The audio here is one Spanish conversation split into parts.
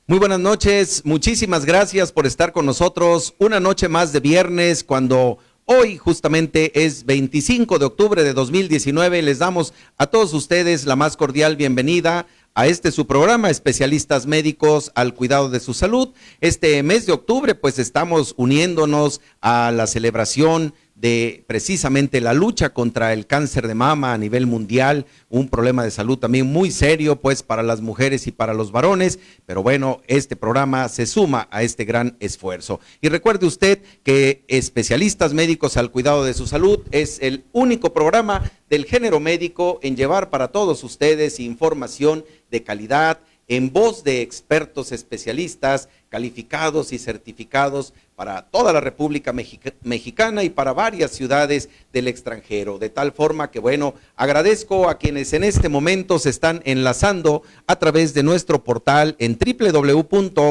Muy buenas noches, muchísimas gracias por estar con nosotros una noche más de viernes, cuando hoy justamente es 25 de octubre de 2019. Les damos a todos ustedes la más cordial bienvenida a su programa, Especialistas Médicos al Cuidado de su Salud. Este mes de octubre pues estamos uniéndonos a la celebración de precisamente la lucha contra el cáncer de mama a nivel mundial, un problema de salud también muy serio pues para las mujeres y para los varones, pero bueno, este programa se suma a este gran esfuerzo. Y recuerde usted que Especialistas Médicos al Cuidado de su Salud es el único programa del género médico en llevar para todos ustedes información de calidad, en voz de expertos especialistas calificados y certificados para toda la República Mexicana y para varias ciudades del extranjero, de tal forma que bueno, agradezco a quienes en este momento se están enlazando a través de nuestro portal en www.emcs.com.mx,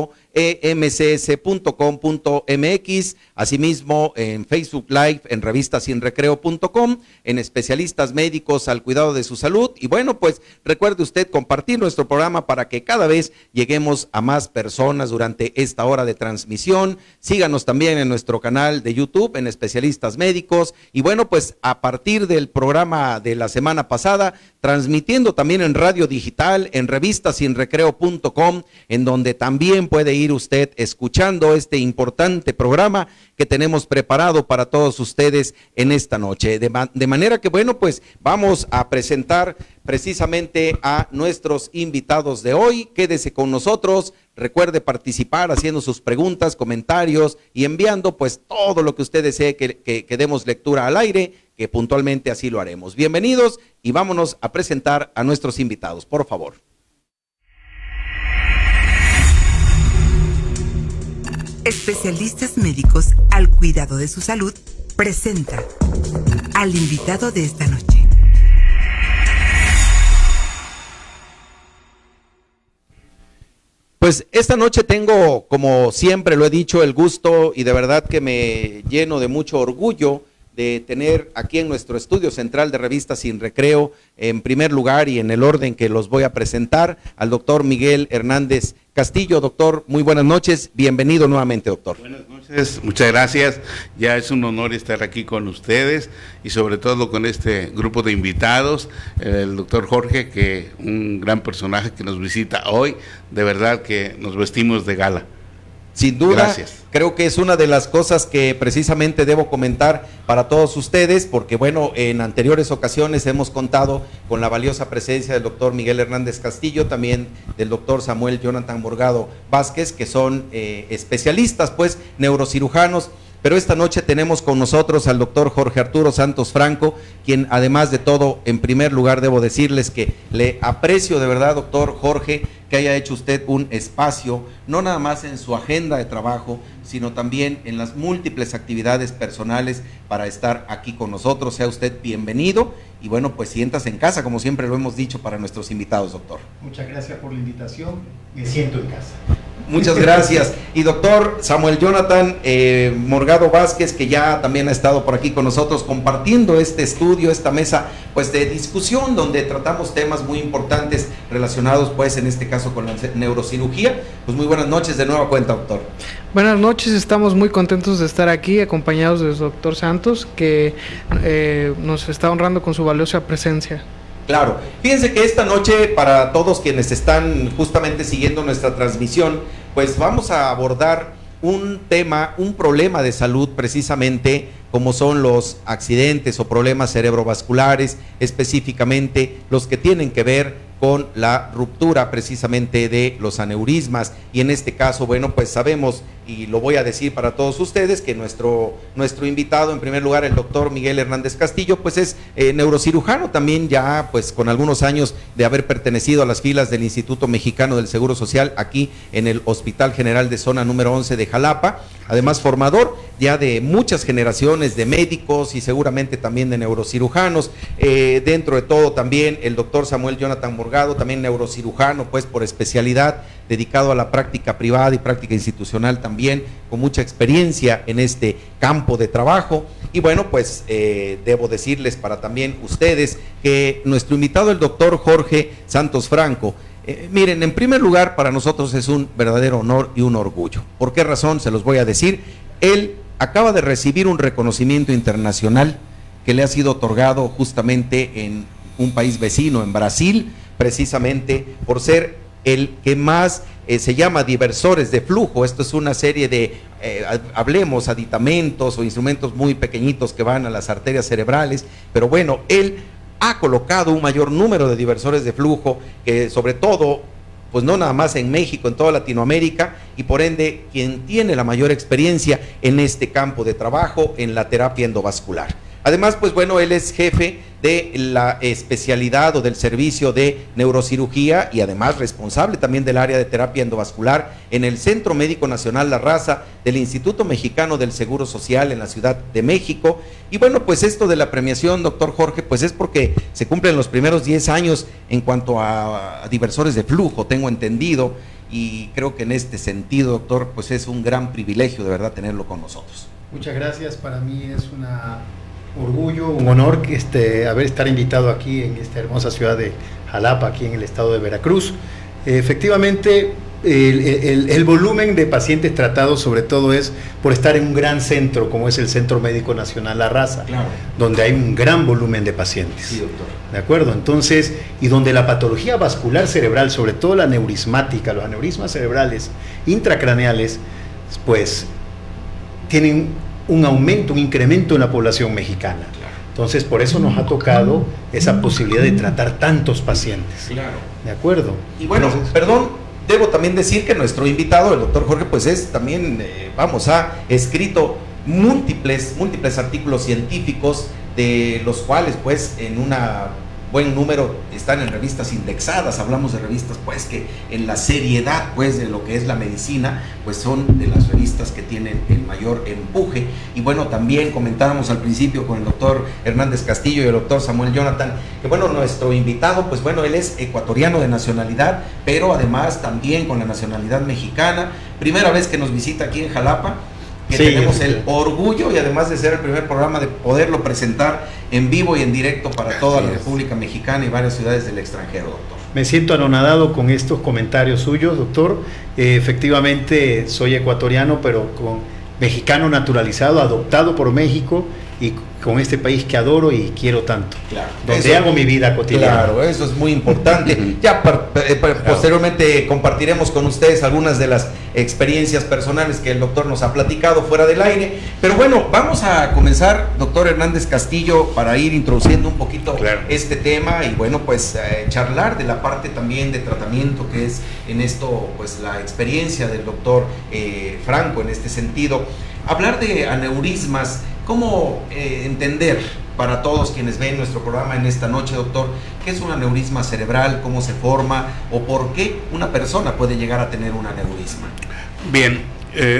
asimismo en Facebook Live, en revistasinrecreo.com, en Especialistas Médicos al Cuidado de su Salud. Y bueno, pues recuerde usted compartir nuestro programa para que cada vez lleguemos a más personas durante esta hora de transmisión. Síganos también en nuestro canal de YouTube, en Especialistas Médicos. Y bueno, pues a partir del programa de la semana pasada, transmitiendo también en radio digital, en revistasinrecreo.com, en donde también puede ir usted escuchando este importante programa que tenemos preparado para todos ustedes en esta noche. De manera que bueno, pues vamos a presentar precisamente a nuestros invitados de hoy. Quédese con nosotros, recuerde participar haciendo sus preguntas, comentarios y enviando pues todo lo que usted desee que demos lectura al aire, que puntualmente así lo haremos. Bienvenidos y vámonos a presentar a nuestros invitados, por favor. Especialistas Médicos al Cuidado de su Salud presenta al invitado de esta noche. Pues esta noche tengo, como siempre lo he dicho, el gusto y de verdad que me lleno de mucho orgullo de tener aquí en nuestro estudio central de Revistas Sin Recreo, en primer lugar y en el orden que los voy a presentar, al doctor Miguel Hernández Castillo. Doctor, muy buenas noches, bienvenido nuevamente, doctor. Buenas noches, muchas gracias, ya es un honor estar aquí con ustedes y sobre todo con este grupo de invitados, el doctor Jorge, que un gran personaje que nos visita hoy, de verdad que nos vestimos de gala. Sin duda, gracias. Creo que es una de las cosas que precisamente debo comentar para todos ustedes, porque bueno, en anteriores ocasiones hemos contado con la valiosa presencia del doctor Miguel Hernández Castillo, también del doctor Samuel Jonathan Morgado Vázquez, que son especialistas, pues, neurocirujanos. Pero esta noche tenemos con nosotros al doctor Jorge Arturo Santos Franco, quien además de todo, en primer lugar debo decirles que le aprecio de verdad, doctor Jorge, que haya hecho usted un espacio, no nada más en su agenda de trabajo, sino también en las múltiples actividades personales para estar aquí con nosotros. Sea usted bienvenido y bueno, pues siéntase en casa, como siempre lo hemos dicho para nuestros invitados, doctor. Muchas gracias por la invitación, me siento en casa. Muchas gracias. Y doctor Samuel Jonathan Morgado Vázquez, que ya también ha estado por aquí con nosotros compartiendo este estudio, esta mesa pues de discusión donde tratamos temas muy importantes relacionados pues en este caso con la neurocirugía. Pues muy buenas noches de nueva cuenta, doctor. Buenas noches, estamos muy contentos de estar aquí acompañados del doctor Santos, que nos está honrando con su valiosa presencia. Claro, fíjense que esta noche para todos quienes están justamente siguiendo nuestra transmisión, pues vamos a abordar un tema, un problema de salud precisamente como son los accidentes o problemas cerebrovasculares, específicamente los que tienen que ver con la ruptura precisamente de los aneurismas. Y en este caso, bueno, pues sabemos, y lo voy a decir para todos ustedes, que nuestro invitado, en primer lugar, el doctor Miguel Hernández Castillo, pues es neurocirujano también, ya pues con algunos años de haber pertenecido a las filas del Instituto Mexicano del Seguro Social, aquí en el Hospital General de Zona número 11 de Jalapa, además formador ya de muchas generaciones de médicos y seguramente también de neurocirujanos. Dentro de todo también el doctor Samuel Jonathan Morgado, también neurocirujano pues por especialidad, dedicado a la práctica privada y práctica institucional también, con mucha experiencia en este campo de trabajo. Y bueno, pues debo decirles para también ustedes que nuestro invitado, el doctor Jorge Santos Franco, Miren, en primer lugar, para nosotros es un verdadero honor y un orgullo. ¿Por qué razón? Se los voy a decir. Él acaba de recibir un reconocimiento internacional que le ha sido otorgado justamente en un país vecino, en Brasil, precisamente por ser el que más se llama diversores de flujo. Esto es una serie de, hablemos, aditamentos o instrumentos muy pequeñitos que van a las arterias cerebrales, pero bueno, él ha colocado un mayor número de diversores de flujo, que sobre todo, pues no nada más en México, en toda Latinoamérica, y por ende, quien tiene la mayor experiencia en este campo de trabajo, en la terapia endovascular. Además, pues bueno, él es jefe de la especialidad o del servicio de neurocirugía y además responsable también del área de terapia endovascular en el Centro Médico Nacional La Raza del Instituto Mexicano del Seguro Social en la Ciudad de México. Y bueno, pues esto de la premiación, doctor Jorge, pues es porque se cumplen los primeros 10 años en cuanto a diversores de flujo, tengo entendido, y creo que en este sentido, doctor, pues es un gran privilegio de verdad tenerlo con nosotros. Muchas gracias, para mí es un orgullo, un honor que estar invitado aquí en esta hermosa ciudad de Jalapa, aquí en el estado de Veracruz. Efectivamente, el volumen de pacientes tratados sobre todo es por estar en un gran centro como es el Centro Médico Nacional La Raza, claro, donde hay un gran volumen de pacientes. Sí, doctor. ¿De acuerdo? Entonces, y donde la patología vascular cerebral, sobre todo la neurismática, los aneurismas cerebrales intracraneales, pues tienen un aumento, un incremento en la población mexicana. Claro. Entonces, por eso nos ha tocado esa posibilidad de tratar tantos pacientes. Claro. ¿De acuerdo? Y bueno, entonces, perdón, debo también decir que nuestro invitado, el doctor Jorge, pues es también, ha escrito múltiples artículos científicos, de los cuales, pues, en una buen número están en revistas indexadas. Hablamos de revistas pues que en la seriedad pues de lo que es la medicina pues son de las revistas que tienen el mayor empuje. Y bueno, también comentábamos al principio con el doctor Hernández Castillo y el doctor Samuel Jonathan que bueno, nuestro invitado pues bueno, él es ecuatoriano de nacionalidad, pero además también con la nacionalidad mexicana. Primera vez que nos visita aquí en Jalapa, que sí, tenemos el orgullo y además de ser el primer programa de poderlo presentar en vivo y en directo para toda la República Mexicana y varias ciudades del extranjero, doctor. Me siento anonadado con estos comentarios suyos, doctor. Efectivamente soy ecuatoriano, pero mexicano naturalizado, adoptado por México y con este país que adoro y quiero tanto, claro, donde eso, hago mi vida cotidiana. Claro, eso es muy importante. Ya posteriormente compartiremos con ustedes algunas de las experiencias personales que el doctor nos ha platicado fuera del aire, pero bueno, vamos a comenzar, doctor Hernández Castillo, para ir introduciendo un poquito este tema y bueno, pues charlar de la parte también de tratamiento que es en esto, pues la experiencia del doctor Franco en este sentido. Hablar de aneurismas, ¿cómo entender para todos quienes ven nuestro programa en esta noche, doctor, qué es un aneurisma cerebral, cómo se forma o por qué una persona puede llegar a tener un aneurisma? Bien,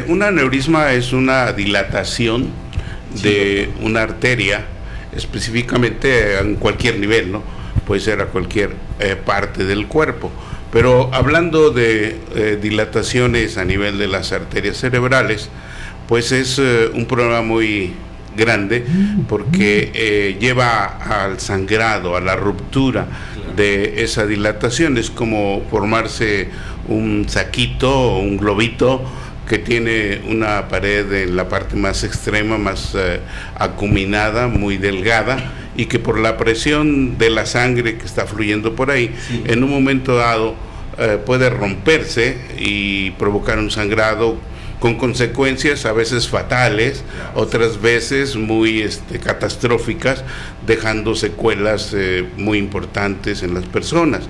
un aneurisma es una dilatación de una arteria, específicamente en cualquier nivel, ¿no? Puede ser a cualquier parte del cuerpo. Pero hablando de dilataciones a nivel de las arterias cerebrales, pues es un problema muy grande porque lleva al sangrado, a la ruptura de esa dilatación. Es como formarse un saquito o un globito que tiene una pared en la parte más extrema, más acuminada, muy delgada, y que por la presión de la sangre que está fluyendo por ahí, en un momento dado puede romperse y provocar un sangrado con consecuencias a veces fatales, otras veces muy catastróficas, dejando secuelas muy importantes en las personas.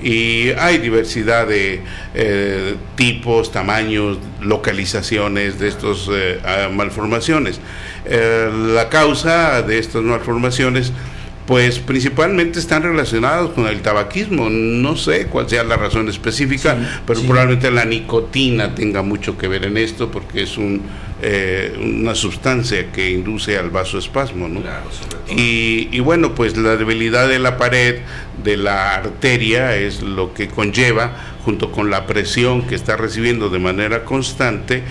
Y hay diversidad de tipos, tamaños, localizaciones de estas malformaciones. La causa de estas malformaciones pues principalmente están relacionados con el tabaquismo. No sé cuál sea la razón específica, pero probablemente la nicotina tenga mucho que ver en esto, porque es un una sustancia que induce al vasoespasmo, ¿no? Claro, sobre todo. Y bueno, pues la debilidad de la pared de la arteria es lo que conlleva, junto con la presión que está recibiendo de manera constante,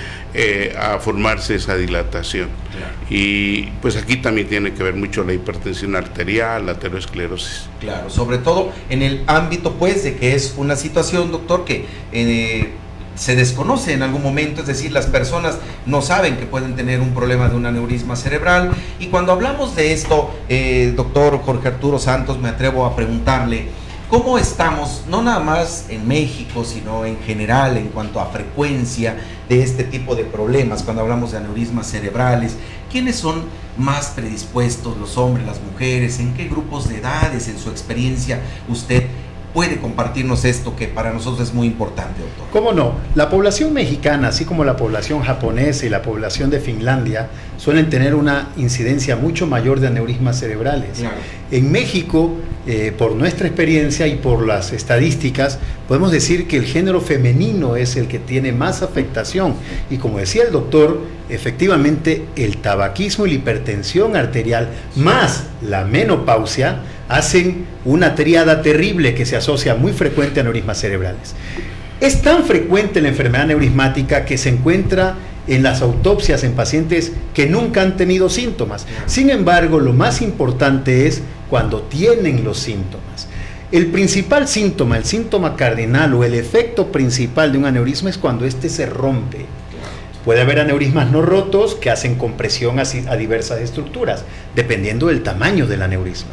a formarse esa dilatación. Claro. Y pues aquí también tiene que ver mucho la hipertensión arterial, la aterosclerosis. Claro, sobre todo en el ámbito pues de que es una situación, doctor, que se desconoce en algún momento, es decir, las personas no saben que pueden tener un problema de un aneurisma cerebral, y cuando hablamos de esto, doctor Jorge Arturo Santos, me atrevo a preguntarle, ¿cómo estamos, no nada más en México, sino en general en cuanto a frecuencia de este tipo de problemas, cuando hablamos de aneurismas cerebrales? ¿Quiénes son más predispuestos, los hombres, las mujeres? ¿En qué grupos de edades, en su experiencia, usted puede compartirnos esto que para nosotros es muy importante, doctor? ¿Cómo no? La población mexicana, así como la población japonesa y la población de Finlandia, suelen tener una incidencia mucho mayor de aneurismas cerebrales. Claro. En México, por nuestra experiencia y por las estadísticas, podemos decir que el género femenino es el que tiene más afectación. Y como decía el doctor, efectivamente el tabaquismo y la hipertensión arterial más la menopausia hacen una tríada terrible que se asocia muy frecuente a aneurismas cerebrales. Es tan frecuente la enfermedad aneurismática que se encuentra en las autopsias en pacientes que nunca han tenido síntomas. Sin embargo, lo más importante es cuando tienen los síntomas. El principal síntoma, el síntoma cardinal o el efecto principal de un aneurisma es cuando éste se rompe. Puede haber aneurismas no rotos que hacen compresión a diversas estructuras, dependiendo del tamaño del aneurisma.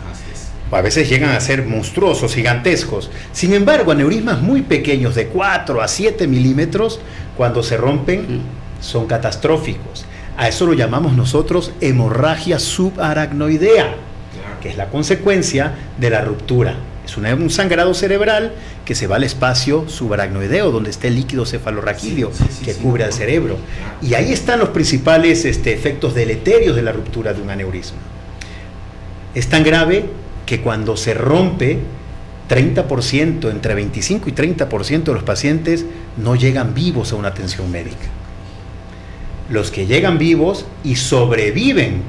A veces llegan a ser monstruosos, gigantescos. Sin embargo, aneurismas muy pequeños, de 4 a 7 milímetros, cuando se rompen, son catastróficos. A eso lo llamamos nosotros hemorragia subaracnoidea, que es la consecuencia de la ruptura. Es un sangrado cerebral que se va al espacio subaracnoideo, donde está el líquido cefalorraquídeo que cubre al cerebro. Y ahí están los principales efectos deleterios de la ruptura de un aneurisma. Es tan grave que cuando se rompe, 30%, entre 25 y 30% de los pacientes no llegan vivos a una atención médica. Los que llegan vivos y sobreviven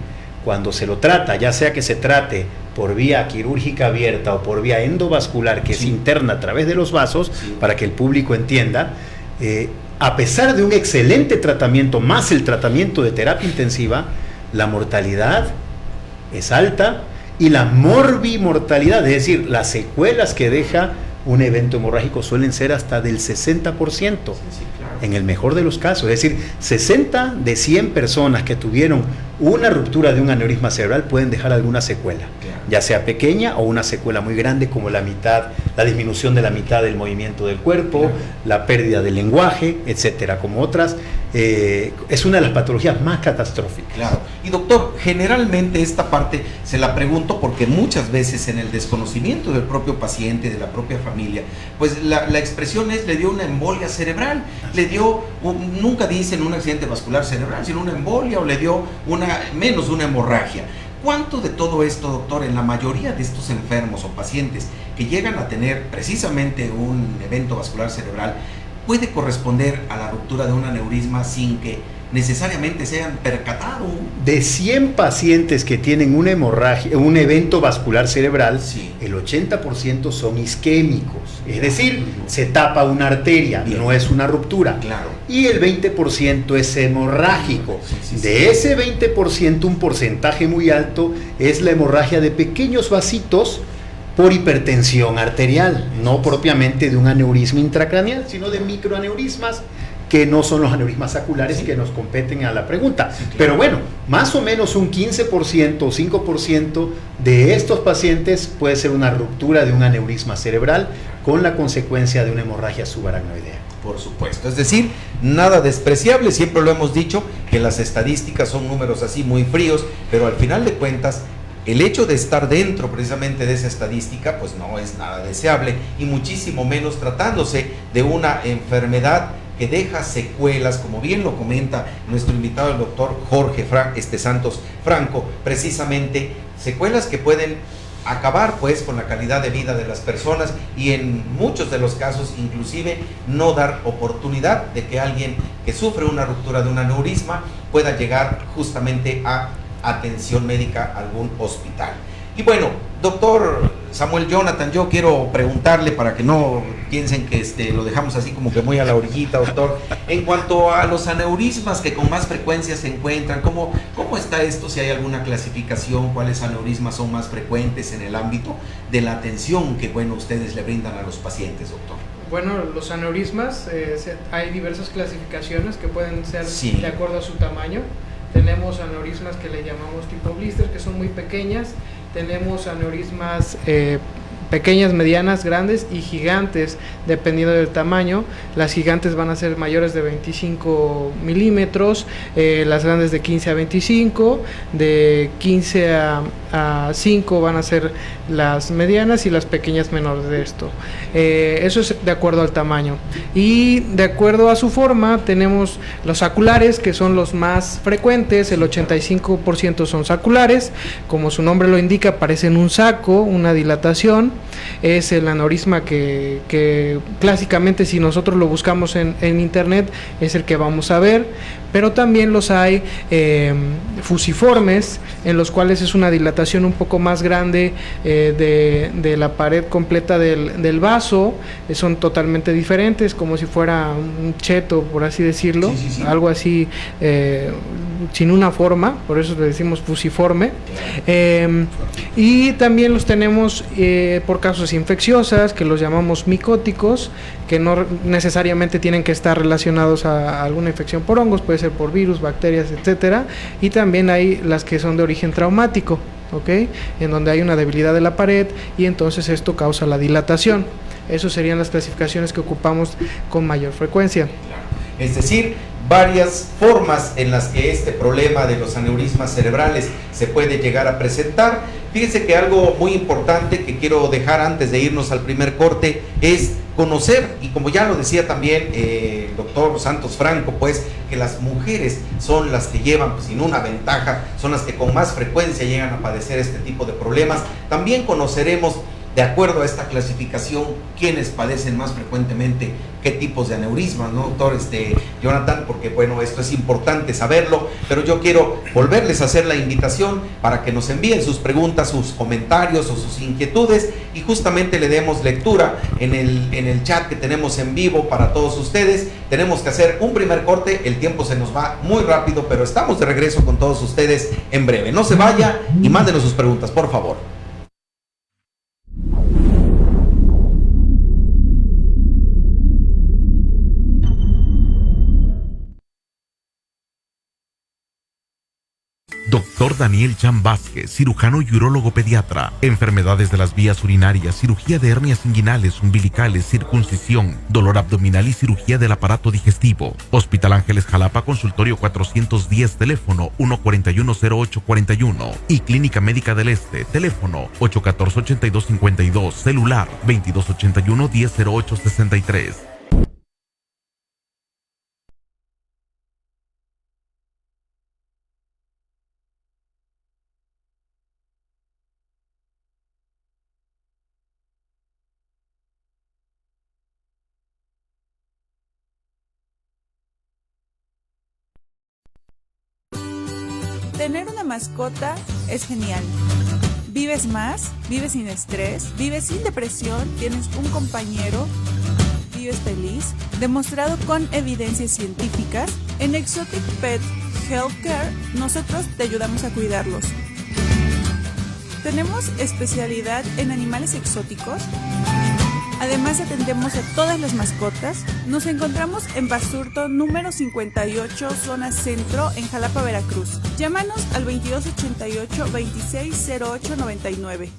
cuando se lo trata, ya sea que se trate por vía quirúrgica abierta o por vía endovascular, que es interna a través de los vasos, para que el público entienda, a pesar de un excelente tratamiento, más el tratamiento de terapia intensiva, la mortalidad es alta y la morbimortalidad, es decir, las secuelas que deja un evento hemorrágico suelen ser hasta del 60%, en el mejor de los casos. Es decir, 60 de 100 personas que tuvieron una ruptura de un aneurisma cerebral pueden dejar alguna secuela, ya sea pequeña o una secuela muy grande, como la disminución de la mitad del movimiento del cuerpo, la pérdida del lenguaje, etcétera, como otras. Es una de las patologías más catastróficas. Claro. Y doctor, generalmente esta parte se la pregunto porque muchas veces en el desconocimiento del propio paciente, de la propia familia, pues la expresión es: le dio una embolia cerebral, le dio, nunca dicen un accidente vascular cerebral, sino una embolia, o le dio menos una hemorragia. ¿Cuánto de todo esto, doctor, en la mayoría de estos enfermos o pacientes que llegan a tener precisamente un evento vascular cerebral puede corresponder a la ruptura de un aneurisma sin que necesariamente se hayan percatado? De 100 pacientes que tienen una hemorragia, un evento vascular cerebral, el 80% son isquémicos, es decir, se tapa una arteria, no es una ruptura. Y el 20% es hemorrágico. De ese 20%, un porcentaje muy alto es la hemorragia de pequeños vasitos por hipertensión arterial, no propiamente de un aneurisma intracraneal, sino de microaneurismas, que no son los aneurismas saculares que nos competen a la pregunta. Pero bueno, más o menos un 15% o 5% de estos pacientes puede ser una ruptura de un aneurisma cerebral con la consecuencia de una hemorragia subaracnoidea. Por supuesto, es decir, nada despreciable, siempre lo hemos dicho, que las estadísticas son números así muy fríos, pero al final de cuentas, el hecho de estar dentro precisamente de esa estadística, pues no es nada deseable, y muchísimo menos tratándose de una enfermedad que deja secuelas, como bien lo comenta nuestro invitado, el doctor Jorge Santos Franco, precisamente secuelas que pueden acabar pues con la calidad de vida de las personas, y en muchos de los casos inclusive no dar oportunidad de que alguien que sufre una ruptura de un aneurisma pueda llegar justamente a atención médica a algún hospital. Y bueno, doctor Samuel Jonathan, yo quiero preguntarle para que no piensen que lo dejamos así como que muy a la orillita, doctor. En cuanto a los aneurismas que con más frecuencia se encuentran, ¿cómo está esto? Si hay alguna clasificación, ¿cuáles aneurismas son más frecuentes en el ámbito de la atención que, bueno, ustedes le brindan a los pacientes, doctor? Bueno, los aneurismas, hay diversas clasificaciones que pueden ser de acuerdo a su tamaño. Tenemos aneurismas que le llamamos tipo blister, que son muy pequeñas. Tenemos aneurismas pequeñas, medianas, grandes y gigantes, dependiendo del tamaño. Las gigantes van a ser mayores de 25 milímetros, las grandes de 15 a 25, de 15 a 5 van a ser las medianas y las pequeñas menores de esto. Eso es de acuerdo al tamaño. Y de acuerdo a su forma, tenemos los saculares, que son los más frecuentes. El 85% son saculares, como su nombre lo indica, parecen un saco, una dilatación. Es el aneurisma que clásicamente, si nosotros lo buscamos en internet, es el que vamos a ver, pero también los hay fusiformes, en los cuales es una dilatación un poco más grande de la pared completa del vaso. Son totalmente diferentes, como si fuera un cheto, por así decirlo, algo así, sin una forma, por eso le decimos fusiforme. Y también los tenemos por causas infecciosas, que los llamamos micóticos, que no necesariamente tienen que estar relacionados a alguna infección por hongos, puede ser por virus, bacterias, etcétera. Y también hay las que son de origen traumático, ¿ok? En donde hay una debilidad de la pared y entonces esto causa la dilatación. Esas serían las clasificaciones que ocupamos con mayor frecuencia. Es decir, varias formas en las que este problema de los aneurismas cerebrales se puede llegar a presentar. Fíjense que algo muy importante que quiero dejar antes de irnos al primer corte es conocer, y como ya lo decía también el doctor Santos Franco, pues que las mujeres son las que llevan, pues, sin una ventaja, son las que con más frecuencia llegan a padecer este tipo de problemas. También conoceremos, de acuerdo a esta clasificación, quiénes padecen más frecuentemente qué tipos de aneurismas, ¿no, doctor Jonathan? Porque bueno, esto es importante saberlo, pero yo quiero volverles a hacer la invitación para que nos envíen sus preguntas, sus comentarios o sus inquietudes, y justamente le demos lectura en el chat que tenemos en vivo para todos ustedes. Tenemos que hacer un primer corte, el tiempo se nos va muy rápido, pero estamos de regreso con todos ustedes en breve. No se vaya y mándenos sus preguntas, por favor. Doctor Daniel Chan Vázquez, cirujano y urólogo pediatra, enfermedades de las vías urinarias, cirugía de hernias inguinales, umbilicales, circuncisión, dolor abdominal y cirugía del aparato digestivo. Hospital Ángeles Jalapa, consultorio 410, teléfono 141-0841 y Clínica Médica del Este, teléfono 814-8252, celular 2281-100863. Tener una mascota es genial. Vives más, vives sin estrés, vives sin depresión, tienes un compañero, vives feliz. Demostrado con evidencias científicas, en Exotic Pet Healthcare nosotros te ayudamos a cuidarlos. Tenemos especialidad en animales exóticos. Además atendemos a todas las mascotas. Nos encontramos en Basurto número 58, zona centro, en Jalapa, Veracruz. Llámanos al 2288-260899.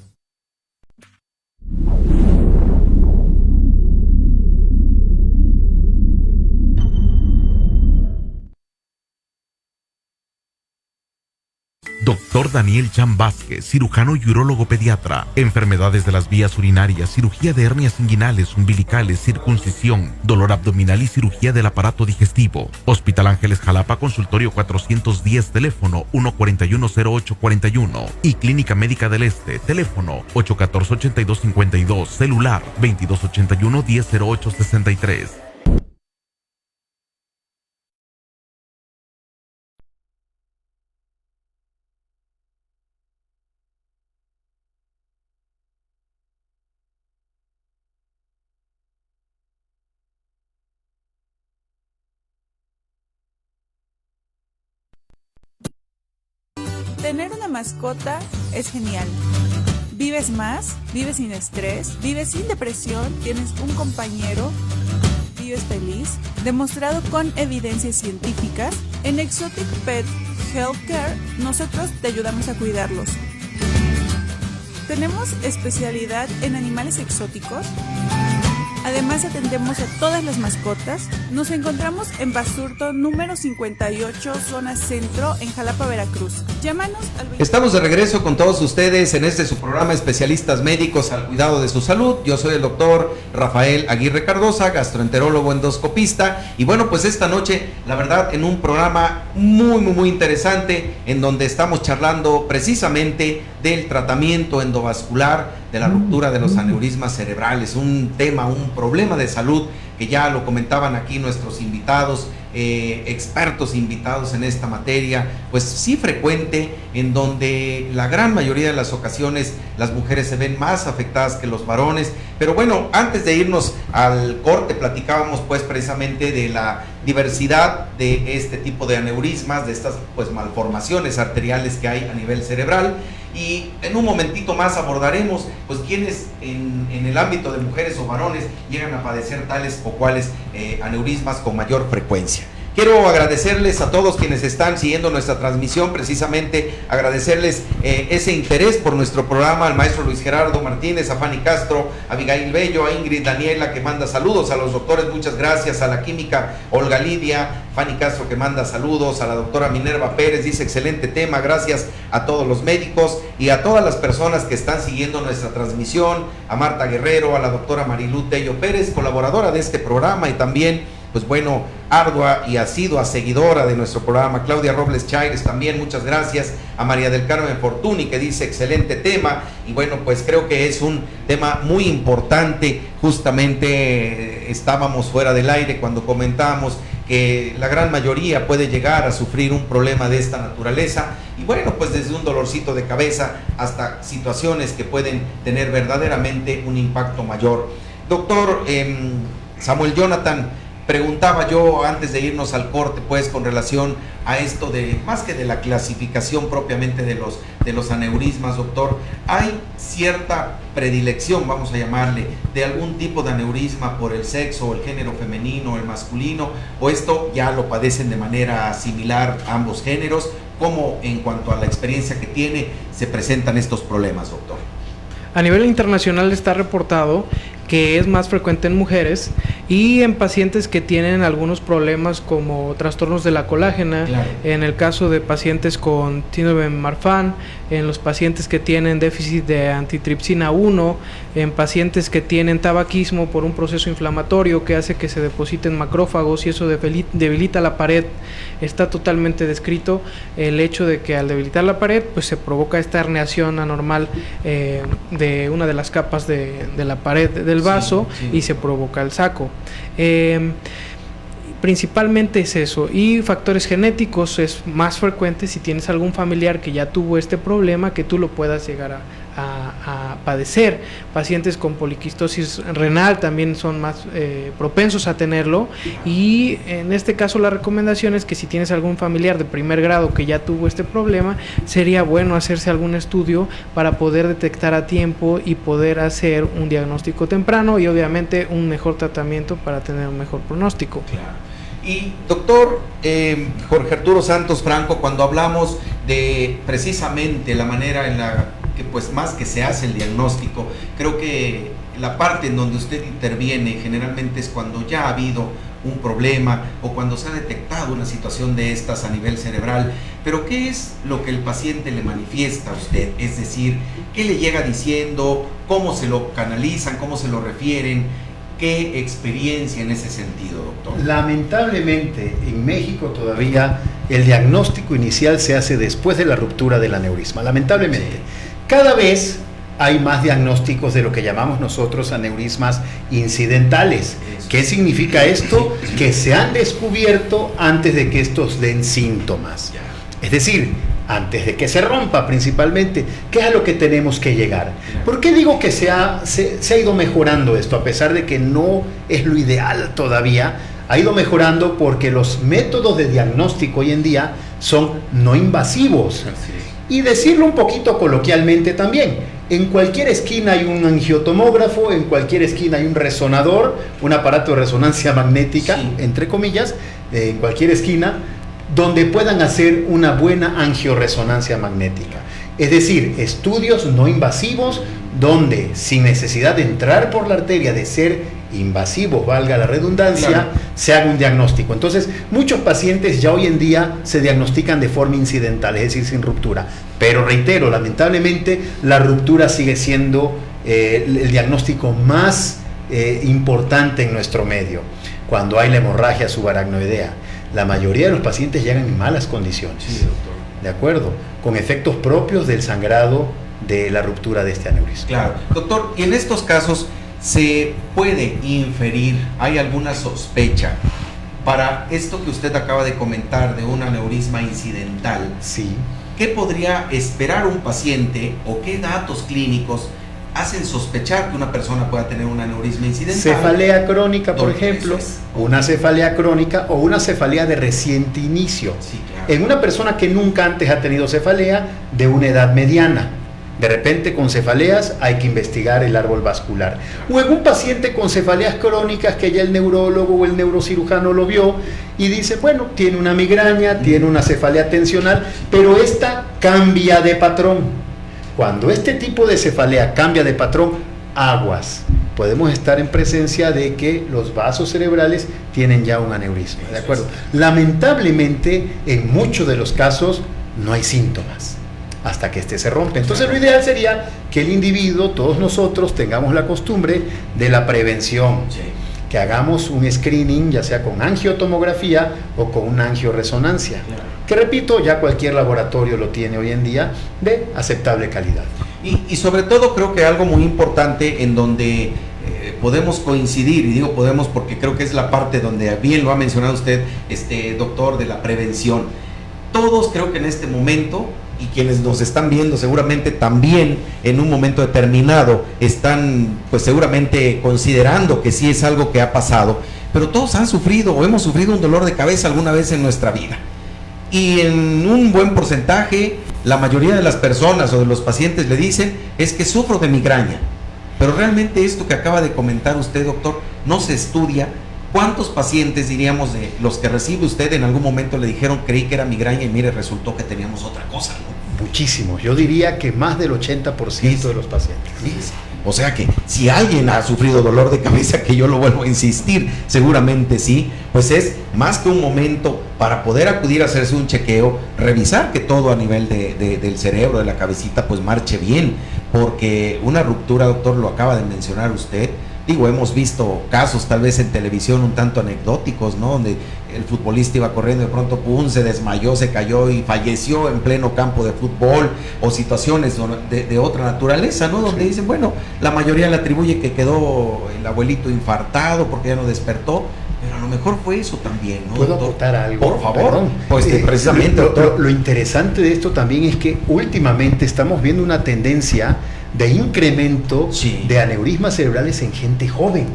Doctor Daniel Chan Vázquez, cirujano y urólogo pediatra, enfermedades de las vías urinarias, cirugía de hernias inguinales, umbilicales, circuncisión, dolor abdominal y cirugía del aparato digestivo. Hospital Ángeles Jalapa, consultorio 410, teléfono 141-0841 y Clínica Médica del Este, teléfono 814-8252, celular 2281-100863. Tener una mascota es genial. Vives más, vives sin estrés, vives sin depresión, tienes un compañero, vives feliz. Demostrado con evidencias científicas, en Exotic Pet Healthcare nosotros te ayudamos a cuidarlos. Tenemos especialidad en animales exóticos. Además atendemos a todas las mascotas. Nos encontramos en Basurto número 58, zona centro, en Jalapa, Veracruz. Llámanos al 20... Estamos de regreso con todos ustedes en su programa Especialistas Médicos al Cuidado de su Salud. Yo soy el doctor Rafael Aguirre Cardosa, gastroenterólogo endoscopista. Y bueno, pues esta noche, la verdad, en un programa muy interesante, en donde estamos charlando precisamente del tratamiento endovascular de la ruptura de los aneurismas cerebrales, un tema, un problema de salud que ya lo comentaban aquí nuestros invitados, expertos invitados en esta materia, pues sí frecuente, en donde la gran mayoría de las ocasiones las mujeres se ven más afectadas que los varones. Pero bueno, antes de irnos al corte platicábamos pues precisamente de la diversidad de este tipo de aneurismas, de estas pues malformaciones arteriales que hay a nivel cerebral, y en un momentito más abordaremos pues quiénes en el ámbito de mujeres o varones llegan a padecer tales o cuales aneurismas con mayor frecuencia. Quiero agradecerles a todos quienes están siguiendo nuestra transmisión, precisamente agradecerles ese interés por nuestro programa, al maestro Luis Gerardo Martínez, a Fanny Castro, a Abigail Bello, a Ingrid Daniela que manda saludos, a los doctores muchas gracias, a la química Olga Lidia, Fanny Castro que manda saludos, a la doctora Minerva Pérez, dice excelente tema, gracias a todos los médicos y a todas las personas que están siguiendo nuestra transmisión, a Marta Guerrero, a la doctora Marilú Tello Pérez, colaboradora de este programa y también pues bueno, ardua y asidua seguidora de nuestro programa, Claudia Robles Chaires también, muchas gracias, a María del Carmen Fortuny que dice excelente tema, y bueno, pues creo que es un tema muy importante. Justamente estábamos fuera del aire cuando comentábamos que la gran mayoría puede llegar a sufrir un problema de esta naturaleza, y bueno, pues desde un dolorcito de cabeza hasta situaciones que pueden tener verdaderamente un impacto mayor. Doctor Samuel Jonathan, preguntaba yo antes de irnos al corte, pues con relación a esto de, más que de la clasificación propiamente de los aneurismas, doctor, ¿hay cierta predilección, vamos a llamarle, de algún tipo de aneurisma por el sexo, o el género femenino o el masculino, o esto ya lo padecen de manera similar ambos géneros? ¿Cómo, en cuanto a la experiencia que tiene, se presentan estos problemas, doctor? A nivel internacional está reportado que es más frecuente en mujeres y en pacientes que tienen algunos problemas como trastornos de la colágena, claro. En el caso de pacientes con síndrome de Marfan, en los pacientes que tienen déficit de antitripsina 1, en pacientes que tienen tabaquismo por un proceso inflamatorio que hace que se depositen macrófagos y eso debilita la pared. Está totalmente descrito el hecho de que al debilitar la pared pues se provoca esta herniación anormal de una de las capas de la pared del vaso, sí. Y se provoca el saco. Principalmente es eso, y factores genéticos es más frecuente si tienes algún familiar que ya tuvo este problema, que tú lo puedas llegar a padecer. Pacientes con poliquistosis renal también son más propensos a tenerlo, y en este caso la recomendación es que si tienes algún familiar de primer grado que ya tuvo este problema, sería bueno hacerse algún estudio para poder detectar a tiempo y poder hacer un diagnóstico temprano y obviamente un mejor tratamiento para tener un mejor pronóstico. Claro. Y doctor Jorge Arturo Santos Franco, cuando hablamos de precisamente la manera en la que pues más que se hace el diagnóstico, creo que la parte en donde usted interviene generalmente es cuando ya ha habido un problema o cuando se ha detectado una situación de estas a nivel cerebral. Pero ¿qué es lo que el paciente le manifiesta a usted? Es decir, ¿qué le llega diciendo? ¿Cómo se lo canalizan? ¿Cómo se lo refieren? ¿Qué experiencia en ese sentido, doctor? Lamentablemente, en México todavía el diagnóstico inicial se hace después de la ruptura del aneurisma. Lamentablemente, sí. Cada vez hay más diagnósticos de lo que llamamos nosotros aneurismas incidentales. Eso. ¿Qué significa esto? Que se han descubierto antes de que estos den síntomas. Ya. Es decir, antes de que se rompa principalmente, que es a lo que tenemos que llegar. ¿Por qué digo que se ha ido mejorando esto? A pesar de que no es lo ideal todavía, ha ido mejorando porque los métodos de diagnóstico hoy en día son no invasivos. Y decirlo un poquito coloquialmente también, en cualquier esquina hay un angiotomógrafo, en cualquier esquina hay un resonador, un aparato de resonancia magnética, sí, entre comillas, en cualquier esquina, donde puedan hacer una buena angioresonancia magnética. Es decir, estudios no invasivos donde, sin necesidad de entrar por la arteria, de ser invasivos, valga la redundancia, claro, se haga un diagnóstico. Entonces, muchos pacientes ya hoy en día se diagnostican de forma incidental, es decir, sin ruptura. Pero reitero, lamentablemente, la ruptura sigue siendo el diagnóstico más importante en nuestro medio. Cuando hay la hemorragia subaracnoidea, la mayoría de los pacientes llegan en malas condiciones. Sí, doctor. ¿De acuerdo? Con efectos propios del sangrado de la ruptura de este aneurisma. Claro. Doctor, y en estos casos, ¿se puede inferir, hay alguna sospecha para esto que usted acaba de comentar de un aneurisma incidental? Sí. ¿Qué podría esperar un paciente o qué datos clínicos hacen sospechar que una persona pueda tener un aneurisma incidental? Cefalea crónica, por ejemplo, una cefalea crónica o una cefalea de reciente inicio. Sí, claro. En una persona que nunca antes ha tenido cefalea, de una edad mediana. De repente con cefaleas hay que investigar el árbol vascular. O en un paciente con cefaleas crónicas que ya el neurólogo o el neurocirujano lo vio y dice, bueno, tiene una migraña, tiene una cefalea tensional, pero esta cambia de patrón. Cuando este tipo de cefalea cambia de patrón, aguas. Podemos estar en presencia de que los vasos cerebrales tienen ya un aneurisma, ¿de acuerdo? Lamentablemente, en muchos de los casos no hay síntomas hasta que este se rompe. Entonces lo ideal sería que el individuo, todos nosotros, tengamos la costumbre de la prevención, que hagamos un screening, ya sea con angiotomografía o con una angioresonancia, que repito, ya cualquier laboratorio lo tiene hoy en día de aceptable calidad. Y sobre todo creo que algo muy importante en donde podemos coincidir, y digo podemos porque creo que es la parte donde bien lo ha mencionado usted, doctor, de la prevención. Todos creo que en este momento, y quienes nos están viendo seguramente también en un momento determinado están pues seguramente considerando que sí es algo que ha pasado, pero todos han sufrido o hemos sufrido un dolor de cabeza alguna vez en nuestra vida. Y en un buen porcentaje, la mayoría de las personas o de los pacientes le dicen es que sufro de migraña. Pero realmente esto que acaba de comentar usted, doctor, no se estudia. ¿Cuántos pacientes, diríamos, de los que recibe usted en algún momento le dijeron creí que era migraña y mire, resultó que teníamos otra cosa, ¿no? Muchísimos, yo diría que más del 80% de los pacientes. Sí. O sea que si alguien ha sufrido dolor de cabeza, que yo lo vuelvo a insistir, seguramente sí, pues es más que un momento para poder acudir a hacerse un chequeo, revisar que todo a nivel del cerebro, de la cabecita, pues marche bien, porque una ruptura, doctor, lo acaba de mencionar usted. Digo, hemos visto casos tal vez en televisión un tanto anecdóticos, ¿no? Donde el futbolista iba corriendo y de pronto pum, se desmayó, se cayó y falleció en pleno campo de fútbol, o situaciones de otra naturaleza, ¿no? Donde dicen, bueno, la mayoría le atribuye que quedó el abuelito infartado porque ya no despertó, pero a lo mejor fue eso también, ¿no? ¿Puedo aportar algo? Por favor. Pues precisamente, lo interesante de esto también es que últimamente estamos viendo una tendencia de incremento de aneurismas cerebrales en gente joven.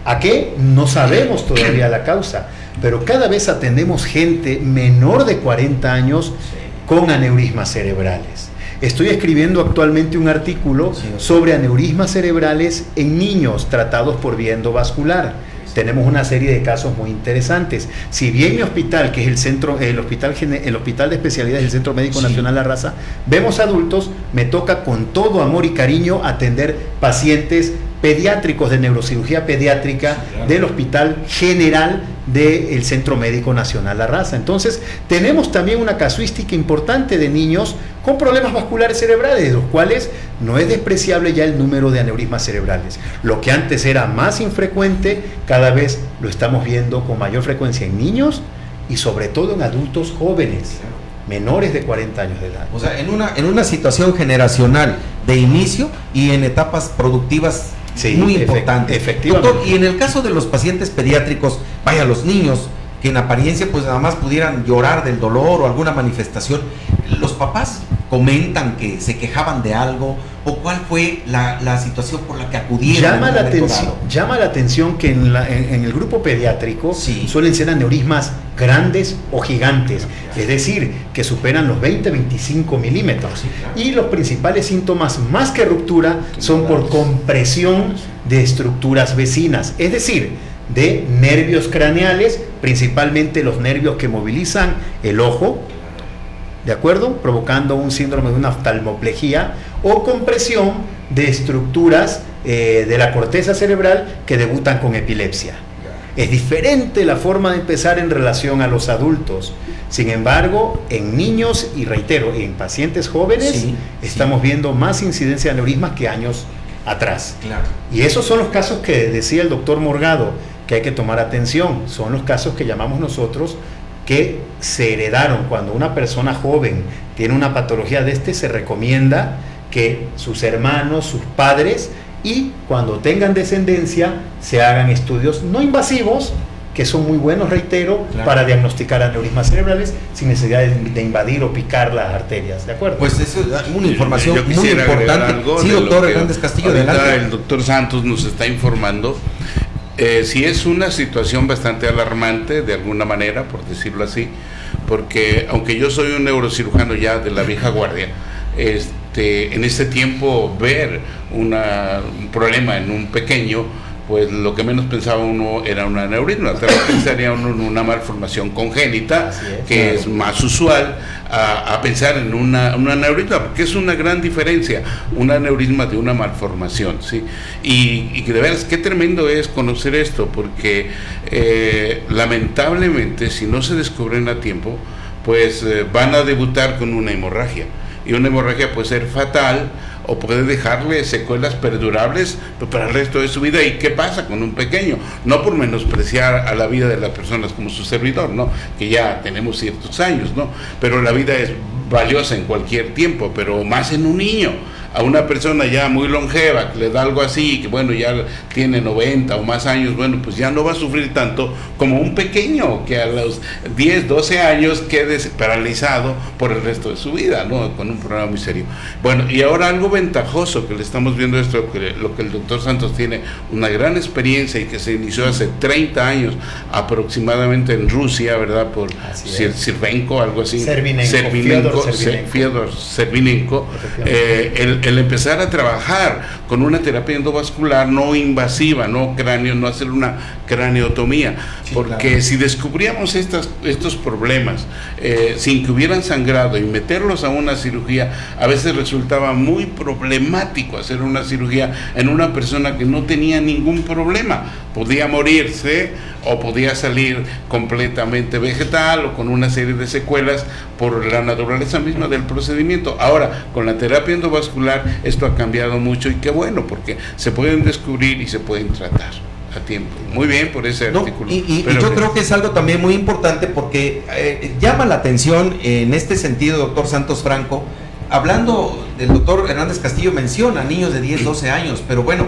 ¿A qué? No sabemos todavía la causa, pero cada vez atendemos gente menor de 40 años con aneurismas cerebrales. Estoy escribiendo actualmente un artículo sobre aneurismas cerebrales en niños tratados por vía endovascular. Tenemos una serie de casos muy interesantes. Si bien mi hospital, que es el hospital de especialidades del Centro Médico Nacional La Raza, vemos adultos, me toca con todo amor y cariño atender pacientes pediátricos de neurocirugía pediátrica del Hospital General del Centro Médico Nacional La Raza. Entonces, tenemos también una casuística importante de niños con problemas vasculares cerebrales, de los cuales no es despreciable ya el número de aneurismas cerebrales. Lo que antes era más infrecuente, cada vez lo estamos viendo con mayor frecuencia en niños y sobre todo en adultos jóvenes, menores de 40 años de edad. O sea, en una situación generacional de inicio y en etapas productivas muy importantes. Efectivamente. Doctor, y en el caso de los pacientes pediátricos, vaya, los niños que en apariencia pues nada más pudieran llorar del dolor o alguna manifestación, los papás comentan que se quejaban de algo, o cuál fue la situación por la que acudieron? Llama la atención que en el grupo pediátrico suelen ser aneurismas grandes o gigantes, es decir, que superan los 20-25 milímetros. Y los principales síntomas, más que ruptura, son por compresión de estructuras vecinas, es decir, de nervios craneales, principalmente los nervios que movilizan el ojo, ¿de acuerdo? Provocando un síndrome de una oftalmoplejía, o compresión de estructuras de la corteza cerebral que debutan con epilepsia. Es diferente la forma de empezar en relación a los adultos. Sin embargo, en niños, y reitero, en pacientes jóvenes, estamos viendo más incidencia de aneurismas que años atrás. Claro. Y esos son los casos que decía el doctor Morgado, que hay que tomar atención. Son los casos que llamamos nosotros que se heredaron. Cuando una persona joven tiene una patología de se recomienda que sus hermanos, sus padres, y cuando tengan descendencia, se hagan estudios no invasivos, que son muy buenos, reitero, para diagnosticar aneurismas cerebrales sin necesidad de invadir o picar las arterias, ¿de acuerdo? Pues eso es una información muy importante. Sí, doctor Hernández Castillo, adelante. El doctor Santos nos está informando. Sí, es una situación bastante alarmante, de alguna manera, por decirlo así, porque aunque yo soy un neurocirujano ya de la vieja guardia, en este tiempo ver un problema en un pequeño, pues lo que menos pensaba uno era un aneurisma, tal vez pensaría uno en una malformación congénita, que es más usual a pensar en un aneurisma, porque es una gran diferencia, un aneurisma de una malformación, ¿sí? Y que de veras, qué tremendo es conocer esto, porque lamentablemente, si no se descubren a tiempo, pues van a debutar con una hemorragia, y una hemorragia puede ser fatal, o puede dejarle secuelas perdurables para el resto de su vida. ¿Y qué pasa con un pequeño? No por menospreciar a la vida de las personas como su servidor, ¿no?, que ya tenemos ciertos años, ¿no?, pero la vida es valiosa en cualquier tiempo, pero más en un niño. A una persona ya muy longeva, que le da algo así, que bueno, ya tiene 90 o más años, bueno, pues ya no va a sufrir tanto como un pequeño que a los 10, 12 años quede paralizado por el resto de su vida, ¿no?, con un problema muy serio. Bueno, y ahora algo ventajoso que le estamos viendo esto, lo que el doctor Santos tiene una gran experiencia y que se inició hace 30 años aproximadamente en Rusia, ¿verdad?, por Sirvenko, algo así. Fyodor Servinenko, el empezar a trabajar con una terapia endovascular no invasiva, no hacer una craneotomía, porque si descubríamos estos problemas sin que hubieran sangrado y meterlos a una cirugía, a veces resultaba muy problemático hacer una cirugía en una persona que no tenía ningún problema. Podía morirse o podía salir completamente vegetal o con una serie de secuelas por la naturaleza misma del procedimiento. Ahora, con la terapia endovascular esto ha cambiado mucho, y qué bueno, porque se pueden descubrir y se pueden tratar a tiempo. Muy bien por ese artículo. Y yo creo que es algo también muy importante, porque llama la atención en este sentido, doctor Santos Franco. Hablando del doctor Hernández Castillo, menciona niños de 10, 12 años, pero bueno,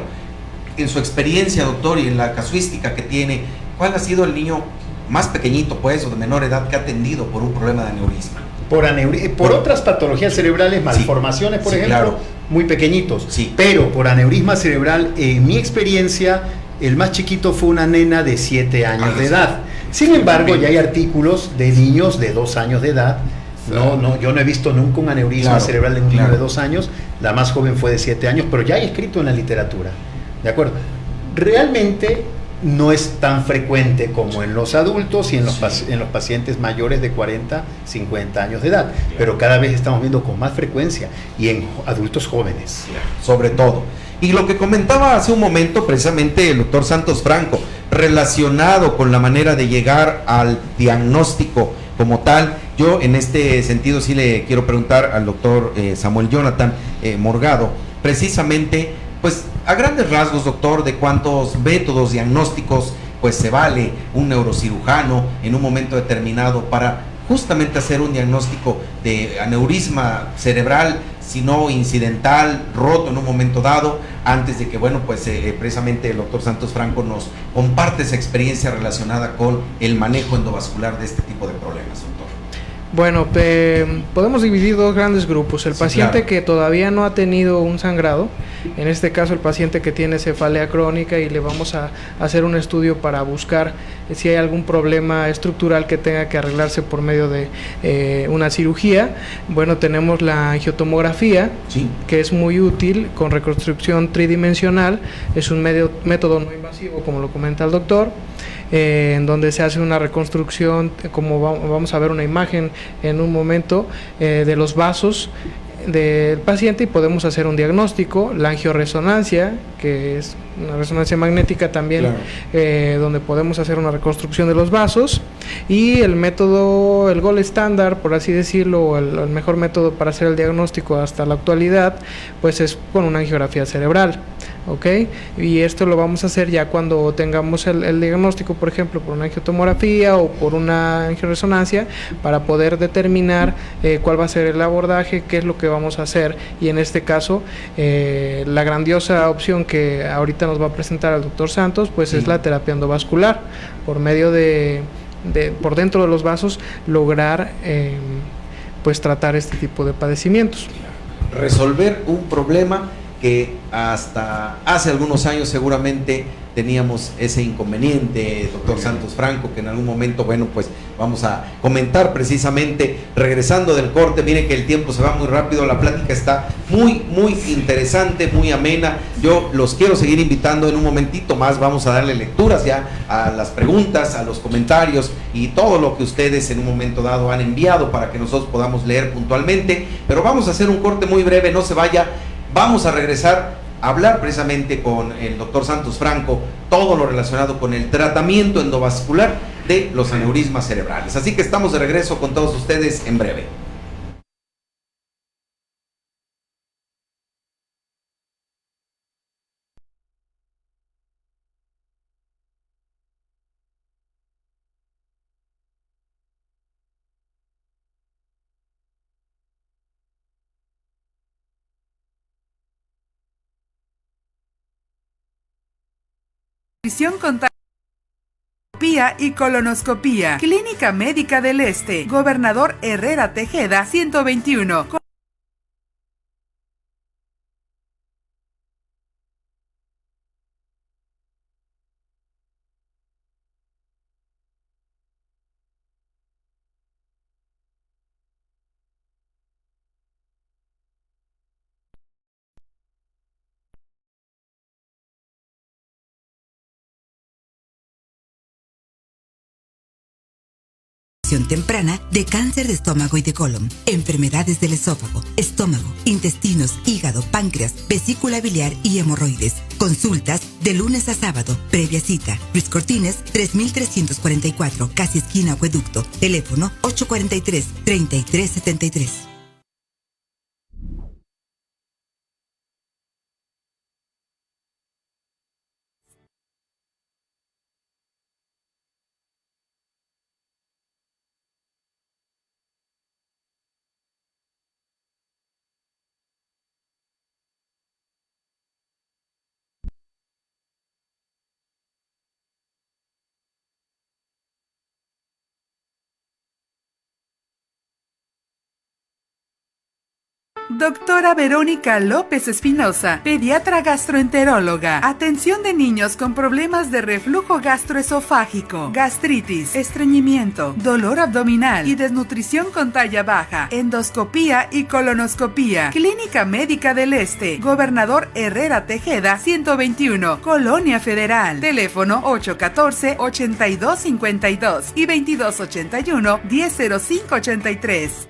en su experiencia, doctor, y en la casuística que tiene, ¿cuál ha sido el niño más pequeñito, pues, o de menor edad que ha atendido por un problema de aneurisma? Por otras patologías cerebrales, malformaciones, por ejemplo, muy pequeñitos. Pero por aneurisma cerebral, en mi experiencia, el más chiquito fue una nena de 7 años de edad. Sin embargo, ya hay artículos de niños de 2 años de edad. Yo no he visto nunca un aneurisma cerebral de un niño de 2 años. La más joven fue de 7 años, pero ya hay escrito en la literatura. ¿De acuerdo? Realmente no es tan frecuente como en los adultos y en los pacientes mayores de 40, 50 años de edad, pero cada vez estamos viendo con más frecuencia, y en adultos jóvenes. Sobre todo. Y lo que comentaba hace un momento precisamente el doctor Santos Franco, relacionado con la manera de llegar al diagnóstico como tal, yo en este sentido sí le quiero preguntar al doctor Samuel Jonathan Morgado, precisamente, pues a grandes rasgos, doctor, de cuántos métodos diagnósticos pues se vale un neurocirujano en un momento determinado para justamente hacer un diagnóstico de aneurisma cerebral, si no incidental, roto en un momento dado, antes de que, bueno, pues precisamente el doctor Santos Franco nos comparte esa experiencia relacionada con el manejo endovascular de este tipo de problemas, doctor. Bueno, podemos dividir dos grandes grupos. El paciente que todavía no ha tenido un sangrado, en este caso el paciente que tiene cefalea crónica, y le vamos a hacer un estudio para buscar si hay algún problema estructural que tenga que arreglarse por medio de una cirugía. Bueno, tenemos la angiotomografía, que es muy útil, con reconstrucción tridimensional. Es un método no invasivo, como lo comenta el doctor, en donde se hace una reconstrucción, como vamos a ver una imagen en un momento, de los vasos del paciente, y podemos hacer un diagnóstico. La angioresonancia, que es una resonancia magnética también, claro, donde podemos hacer una reconstrucción de los vasos. Y el método, el gold estándar, por así decirlo, el mejor método para hacer el diagnóstico hasta la actualidad, pues es con una angiografía cerebral. ¿Ok? Y esto lo vamos a hacer ya cuando tengamos el diagnóstico, por ejemplo, por una angiotomografía o por una angioresonancia, para poder determinar cuál va a ser el abordaje, qué es lo que vamos a hacer. Y en este caso, la grandiosa opción que ahorita nos va a presentar el doctor Santos, pues es la terapia endovascular, por medio de por dentro de los vasos, lograr pues tratar este tipo de padecimientos. Resolver un problema que hasta hace algunos años seguramente teníamos ese inconveniente, doctor Santos Franco, que en algún momento, bueno, pues vamos a comentar precisamente regresando del corte. Miren que el tiempo se va muy rápido, la plática está muy interesante, muy amena. Yo los quiero seguir invitando en un momentito más, vamos a darle lecturas ya a las preguntas, a los comentarios y todo lo que ustedes en un momento dado han enviado para que nosotros podamos leer puntualmente, pero vamos a hacer un corte muy breve, no se vaya. Vamos a regresar a hablar precisamente con el doctor Santos Franco todo lo relacionado con el tratamiento endovascular de los aneurismas cerebrales. Así que estamos de regreso con todos ustedes en breve. Y colonoscopía. Clínica Médica del Este. Gobernador Herrera Tejeda, 121. Temprana de cáncer de estómago y de colon, enfermedades del esófago, estómago, intestinos, hígado, páncreas, vesícula biliar y hemorroides. Consultas de lunes a sábado, previa cita. Luis Cortines, 3344, casi esquina Acueducto. Teléfono 843-3373. Doctora Verónica López Espinosa, pediatra gastroenteróloga. Atención de niños con problemas de reflujo gastroesofágico, gastritis, estreñimiento, dolor abdominal y desnutrición con talla baja. Endoscopía y colonoscopía. Clínica Médica del Este. Gobernador Herrera Tejeda, 121, Colonia Federal. Teléfono 814-8252 y 2281-100583.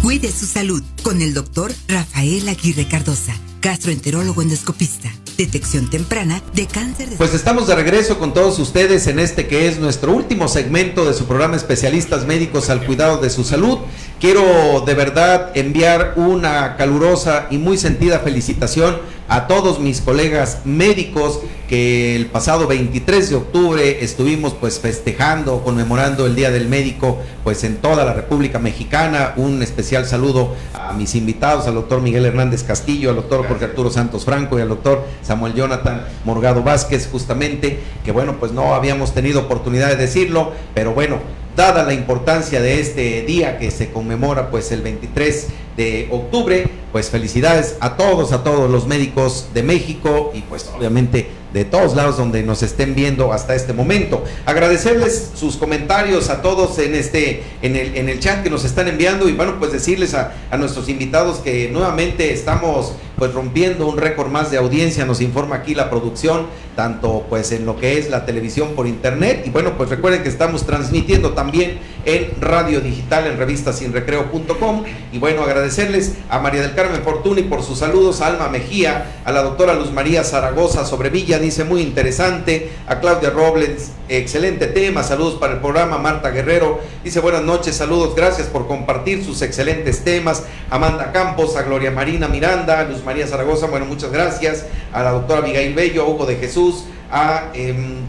Cuide su salud con el doctor Rafael Aguirre Cardosa, gastroenterólogo endoscopista. Detección temprana de cáncer de... Pues estamos de regreso con todos ustedes en este que es nuestro último segmento de su programa Especialistas Médicos al Cuidado de su Salud. Quiero de verdad enviar una calurosa y muy sentida felicitación a todos mis colegas médicos que el pasado 23 de octubre estuvimos pues festejando, conmemorando el Día del Médico pues en toda la República Mexicana. Un especial saludo a mis invitados, al doctor Miguel Hernández Castillo, al doctor Jorge Arturo Santos Franco y al doctor Samuel Jonathan Morgado Vázquez, justamente, que bueno, pues no habíamos tenido oportunidad de decirlo, pero bueno, dada la importancia de este día que se conmemora pues el 23 de octubre, pues felicidades a todos los médicos de México y pues obviamente de todos lados donde nos estén viendo hasta este momento. Agradecerles sus comentarios a todos en el chat que nos están enviando, y bueno, pues decirles a nuestros invitados que nuevamente estamos pues rompiendo un récord más de audiencia, nos informa aquí la producción, tanto pues en lo que es la televisión por internet, y bueno, pues recuerden que estamos transmitiendo también en radio digital en revistasinrecreo.com. y bueno, agradecerles a María del Carmen Fortuny por sus saludos, a Alma Mejía, a la doctora Luz María Zaragoza sobre Villa, dice muy interesante, a Claudia Robles, excelente tema, saludos para el programa. Marta Guerrero dice buenas noches, saludos, gracias por compartir sus excelentes temas. Amanda Campos, a Gloria Marina Miranda, a Luz María Zaragoza, bueno, muchas gracias, a la doctora Abigail Bello, a Hugo de Jesús, a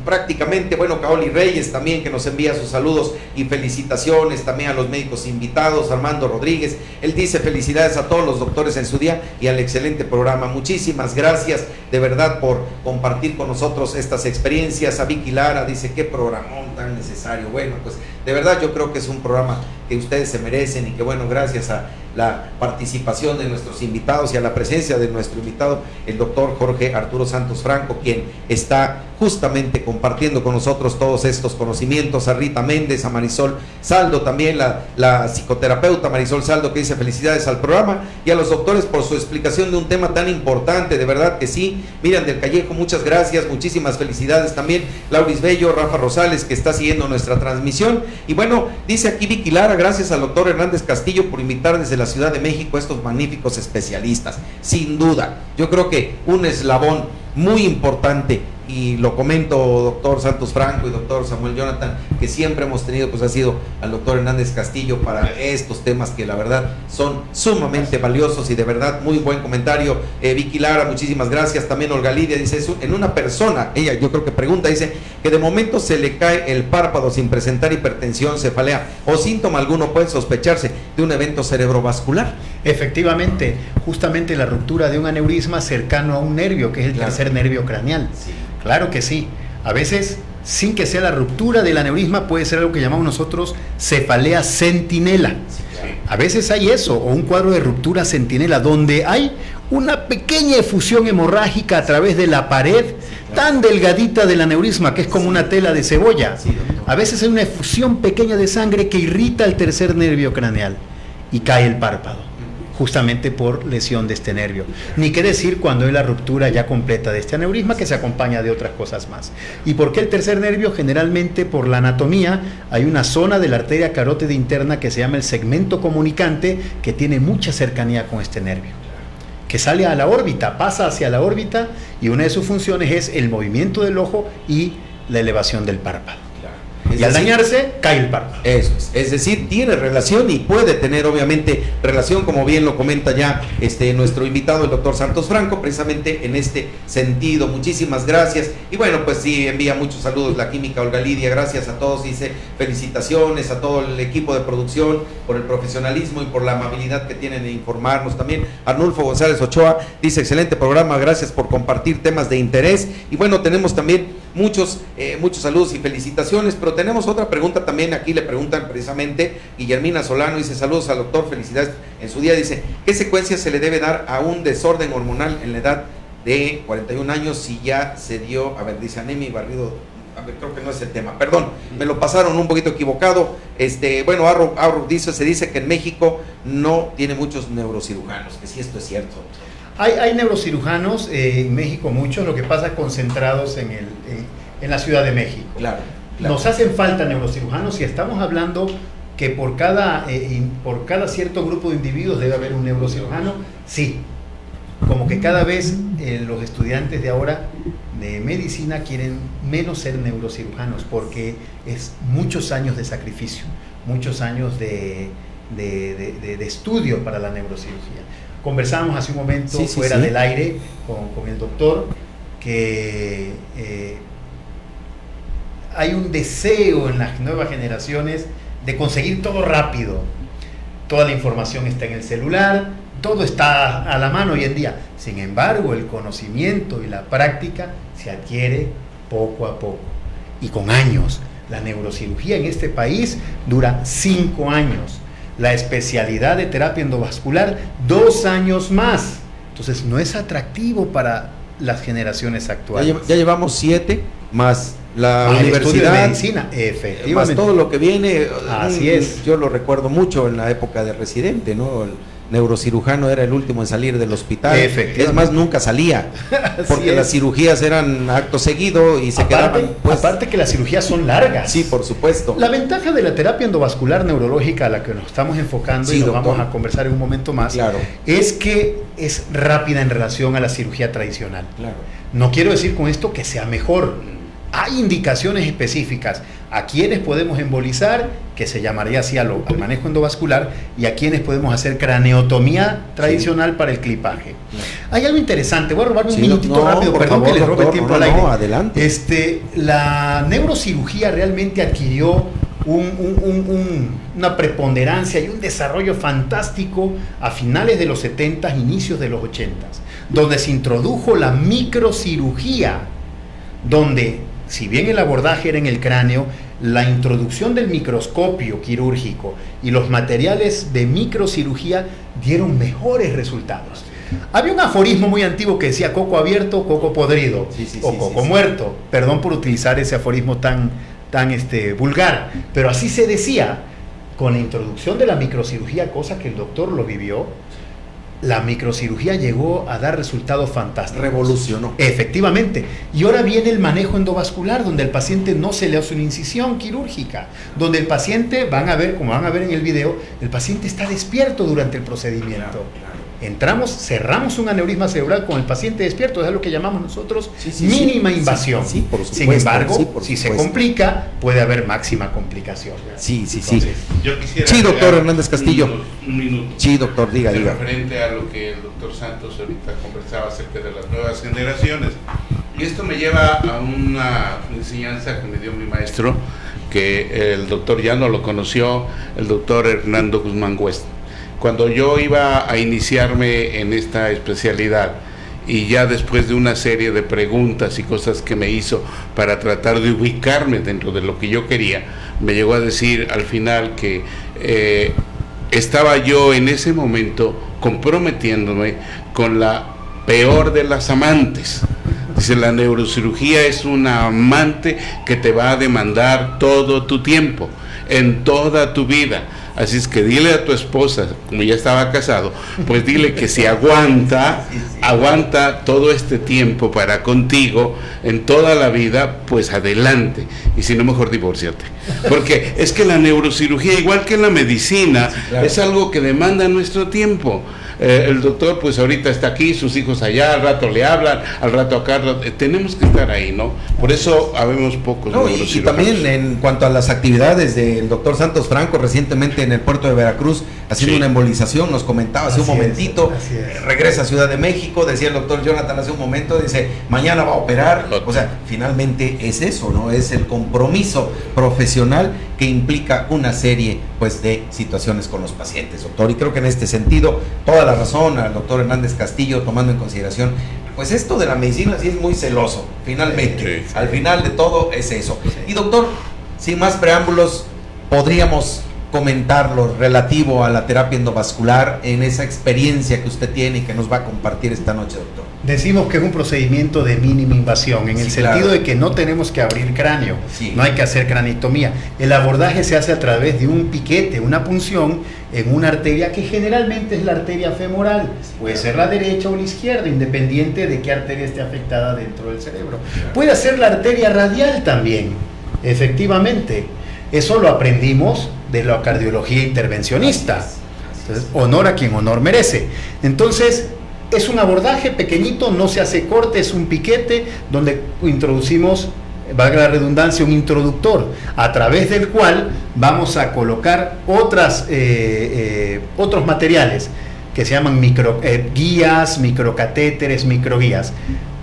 prácticamente, bueno, Kaoli Reyes también, que nos envía sus saludos y felicitaciones, también a los médicos invitados, Armando Rodríguez, él dice felicidades a todos los doctores en su día y al excelente programa, muchísimas gracias de verdad por compartir con nosotros estas experiencias. A Vicky Lara dice qué programón tan necesario, bueno, pues de verdad yo creo que es un programa que ustedes se merecen y que bueno, gracias a la participación de nuestros invitados y a la presencia de nuestro invitado, el doctor Jorge Arturo Santos Franco, quien está justamente compartiendo con nosotros todos estos conocimientos, a Rita Méndez, a Marisol Saldo también, la psicoterapeuta Marisol Saldo, que dice felicidades al programa, y a los doctores por su explicación de un tema tan importante, de verdad que sí. Miriam del Callejo, muchas gracias, muchísimas felicidades también, Lauris Bello, Rafa Rosales, que está siguiendo nuestra transmisión, y bueno, dice aquí Vicky Lara, gracias al doctor Hernández Castillo por invitar desde la Ciudad de México a estos magníficos especialistas. Sin duda, yo creo que un eslabón muy importante, y lo comento, doctor Santos Franco y doctor Samuel Jonathan, que siempre hemos tenido, pues ha sido al doctor Hernández Castillo para estos temas que la verdad son sumamente valiosos, y de verdad muy buen comentario. Vicky Lara, muchísimas gracias. También Olga Lidia dice, en una persona, ella yo creo que pregunta, dice que de momento se le cae el párpado sin presentar hipertensión, cefalea o síntoma alguno, puede sospecharse de un evento cerebrovascular. Efectivamente, justamente la ruptura de un aneurisma cercano a un nervio, que es el tercer nervio craneal. Sí. Claro que sí. A veces, sin que sea la ruptura del aneurisma, puede ser algo que llamamos nosotros cefalea centinela. Sí, claro. A veces hay eso, o un cuadro de ruptura centinela, donde hay una pequeña efusión hemorrágica a través de la pared tan delgadita del aneurisma, que es como una tela de cebolla. Sí, a veces hay una efusión pequeña de sangre que irrita el tercer nervio craneal y cae el párpado, justamente por lesión de este nervio. Ni qué decir cuando hay la ruptura ya completa de este aneurisma, que se acompaña de otras cosas más. ¿Y por qué el tercer nervio? Generalmente por la anatomía hay una zona de la arteria carótida interna que se llama el segmento comunicante, que tiene mucha cercanía con este nervio, que sale a la órbita, pasa hacia la órbita, y una de sus funciones es el movimiento del ojo y la elevación del párpado. Y al dañarse, cae el párpado. Eso es decir, tiene relación y puede tener obviamente relación, como bien lo comenta ya nuestro invitado, el doctor Santos Franco, precisamente en este sentido. Muchísimas gracias. Y bueno, pues sí, envía muchos saludos la química Olga Lidia, gracias a todos, dice felicitaciones a todo el equipo de producción por el profesionalismo y por la amabilidad que tienen de informarnos. También Arnulfo González Ochoa dice excelente programa, gracias por compartir temas de interés. Y bueno, tenemos también muchos saludos y felicitaciones, pero tenemos otra pregunta también. Aquí le preguntan precisamente, Guillermina Solano dice saludos al doctor, felicidades en su día, dice ¿qué secuencia se le debe dar a un desorden hormonal en la edad de 41 años si ya se dio, a ver, dice anemia y barrido? A ver, creo que no es el tema, perdón, me lo pasaron un poquito equivocado. Bueno, Arro dice, se dice que en México no tiene muchos neurocirujanos, que sí, esto es cierto. Hay neurocirujanos en México, muchos, lo que pasa concentrados en la Ciudad de México. Claro. Nos hacen falta neurocirujanos, y estamos hablando que por cada cierto grupo de individuos debe haber un neurocirujano. Sí, como que cada vez los estudiantes de ahora de medicina quieren menos ser neurocirujanos, porque es muchos años de sacrificio, muchos años de estudio para la neurocirugía. Conversábamos hace un momento fuera del aire con el doctor, que hay un deseo en las nuevas generaciones de conseguir todo rápido. Toda la información está en el celular, todo está a la mano hoy en día. Sin embargo, el conocimiento y la práctica se adquiere poco a poco y con años. La neurocirugía en este país dura 5 años. La especialidad de terapia endovascular 2 años más. Entonces no es atractivo para las generaciones actuales. Ya llevamos 7 más la el estudio de universidad, medicina, efectivamente. más todo lo que viene. Así es. Yo lo recuerdo mucho en la época de residente, ¿no? El neurocirujano era el último en salir del hospital. Es más, nunca salía, porque las cirugías eran acto seguido y se quedaban. Pues, aparte que las cirugías son largas. Sí, por supuesto. La ventaja de la terapia endovascular neurológica a la que nos estamos enfocando, sí, y nos doctor, vamos a conversar en un momento más, claro, es que es rápida en relación a la cirugía tradicional. Claro. No quiero decir con esto que sea mejor. Hay indicaciones específicas a quienes podemos embolizar, que se llamaría así al manejo endovascular, y a quienes podemos hacer craneotomía tradicional para el clipaje. Hay algo interesante, voy a robarme un minutito rápido, perdón favor, que les robe el tiempo al aire. Adelante. La neurocirugía realmente adquirió una preponderancia y un desarrollo fantástico a finales de los 70, inicios de los 80, donde se introdujo la microcirugía, donde, si bien el abordaje era en el cráneo, la introducción del microscopio quirúrgico y los materiales de microcirugía dieron mejores resultados. Había un aforismo muy antiguo que decía coco abierto, coco podrido, o coco muerto. Perdón por utilizar ese aforismo tan vulgar, pero así se decía. Con la introducción de la microcirugía, cosa que el doctor lo vivió, la microcirugía llegó a dar resultados fantásticos. Revolucionó. Efectivamente. Y ahora viene el manejo endovascular, donde el paciente no se le hace una incisión quirúrgica, donde el paciente, como van a ver en el video, el paciente está despierto durante el procedimiento. Claro. Entramos, cerramos un aneurisma cerebral con el paciente despierto, es lo que llamamos nosotros mínima invasión. Por supuesto, sin embargo, si se complica, puede haber máxima complicación. Entonces, yo quisiera doctor Hernández Castillo. Un minuto. Sí, doctor, diga. Referente a lo que el doctor Santos ahorita conversaba acerca de las nuevas generaciones. Y esto me lleva a una enseñanza que me dio mi maestro, que el doctor ya no lo conoció, el doctor Hernando Guzmán West. Cuando yo iba a iniciarme en esta especialidad, y ya después de una serie de preguntas y cosas que me hizo para tratar de ubicarme dentro de lo que yo quería, me llegó a decir al final que estaba yo en ese momento comprometiéndome con la peor de las amantes. Dice, la neurocirugía es una amante que te va a demandar todo tu tiempo, en toda tu vida. Así es que dile a tu esposa, como ya estaba casado, pues dile que si aguanta todo este tiempo para contigo en toda la vida, pues adelante. Y si no, mejor divórciate. Porque es que la neurocirugía, igual que la medicina, es algo que demanda nuestro tiempo. El doctor pues ahorita está aquí, sus hijos allá, al rato le hablan, al rato acá, tenemos que estar ahí, ¿no? Por eso habemos pocos neurocirujanos. Y también en cuanto a las actividades del doctor Santos Franco, recientemente en el puerto de Veracruz, haciendo una embolización, nos comentaba hace un momentito, regresa a Ciudad de México, decía el doctor Jonathan hace un momento, dice, mañana va a operar, o sea, finalmente es eso, ¿no? Es el compromiso profesional que implica una serie, pues, de situaciones con los pacientes, doctor, y creo que en este sentido, toda la razón al doctor Hernández Castillo, tomando en consideración, pues esto de la medicina sí es muy celoso, finalmente, al final de todo es eso. Y doctor, sin más preámbulos, podríamos comentar lo relativo a la terapia endovascular en esa experiencia que usted tiene y que nos va a compartir esta noche, doctor. Decimos que es un procedimiento de mínima invasión, en el sentido de que no tenemos que abrir cráneo, no hay que hacer craneectomía. El abordaje se hace a través de un piquete, una punción en una arteria que generalmente es la arteria femoral, puede ser la derecha o la izquierda, independiente de qué arteria esté afectada dentro del cerebro. Puede ser la arteria radial también, efectivamente. Eso lo aprendimos de la cardiología intervencionista. Entonces, honor a quien honor merece. Entonces, es un abordaje pequeñito, no se hace corte, es un piquete donde introducimos, valga la redundancia, un introductor, a través del cual vamos a colocar otros materiales que se llaman guías, microcatéteres, microguías.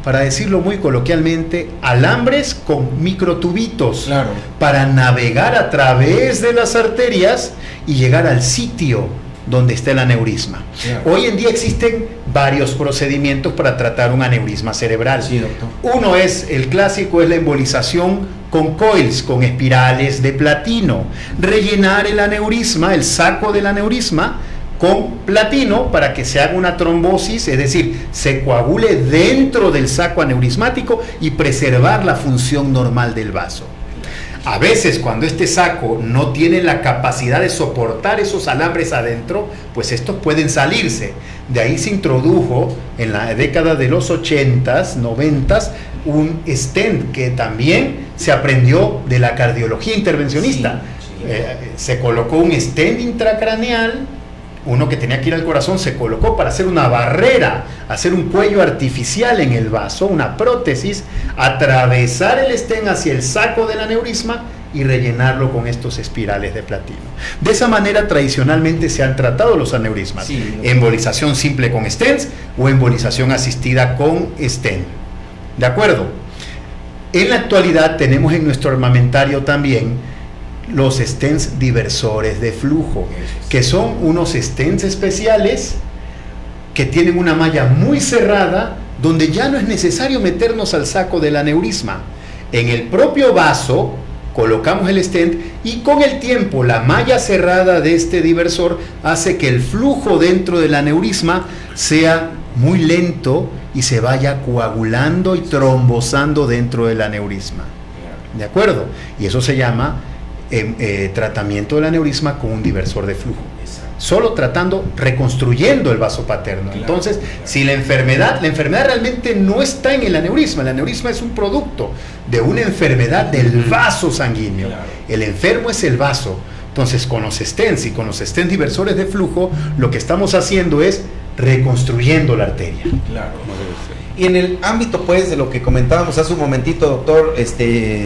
para decirlo muy coloquialmente, alambres con microtubitos, claro, para navegar a través de las arterias y llegar al sitio donde está el aneurisma. Claro. Hoy en día existen varios procedimientos para tratar un aneurisma cerebral. Sí, doctor. Uno es, el clásico es la embolización con coils, con espirales de platino. Rellenar el aneurisma, el saco del aneurisma, con platino para que se haga una trombosis, es decir, se coagule dentro del saco aneurismático y preservar la función normal del vaso. A veces, cuando este saco no tiene la capacidad de soportar esos alambres adentro, pues estos pueden salirse. De ahí se introdujo en la década de los 80s, 90s, un stent que también se aprendió de la cardiología intervencionista. Sí, sí. Se colocó un stent intracraneal. Uno que tenía que ir al corazón se colocó para hacer una barrera, hacer un cuello artificial en el vaso, una prótesis, atravesar el stent hacia el saco del aneurisma y rellenarlo con estos espirales de platino. De esa manera tradicionalmente se han tratado los aneurismas. Sí. Embolización simple con stents o embolización asistida con stent. ¿De acuerdo? En la actualidad tenemos en nuestro armamentario también los stents diversores de flujo, que son unos stents especiales que tienen una malla muy cerrada, donde ya no es necesario meternos al saco del aneurisma. En el propio vaso colocamos el stent y con el tiempo la malla cerrada de este diversor hace que el flujo dentro del aneurisma sea muy lento y se vaya coagulando y trombosando dentro del aneurisma. ¿De acuerdo? Y eso se llama tratamiento del aneurisma con un diversor de flujo. Solo tratando, reconstruyendo el vaso paterno. Claro, entonces, claro. Si la enfermedad realmente no está en el aneurisma es un producto de una enfermedad del vaso sanguíneo. Claro. El enfermo es el vaso. Entonces, con los stents y con los stents diversores de flujo, lo que estamos haciendo es reconstruyendo la arteria. Claro. Y en el ámbito, pues, de lo que comentábamos hace un momentito, doctor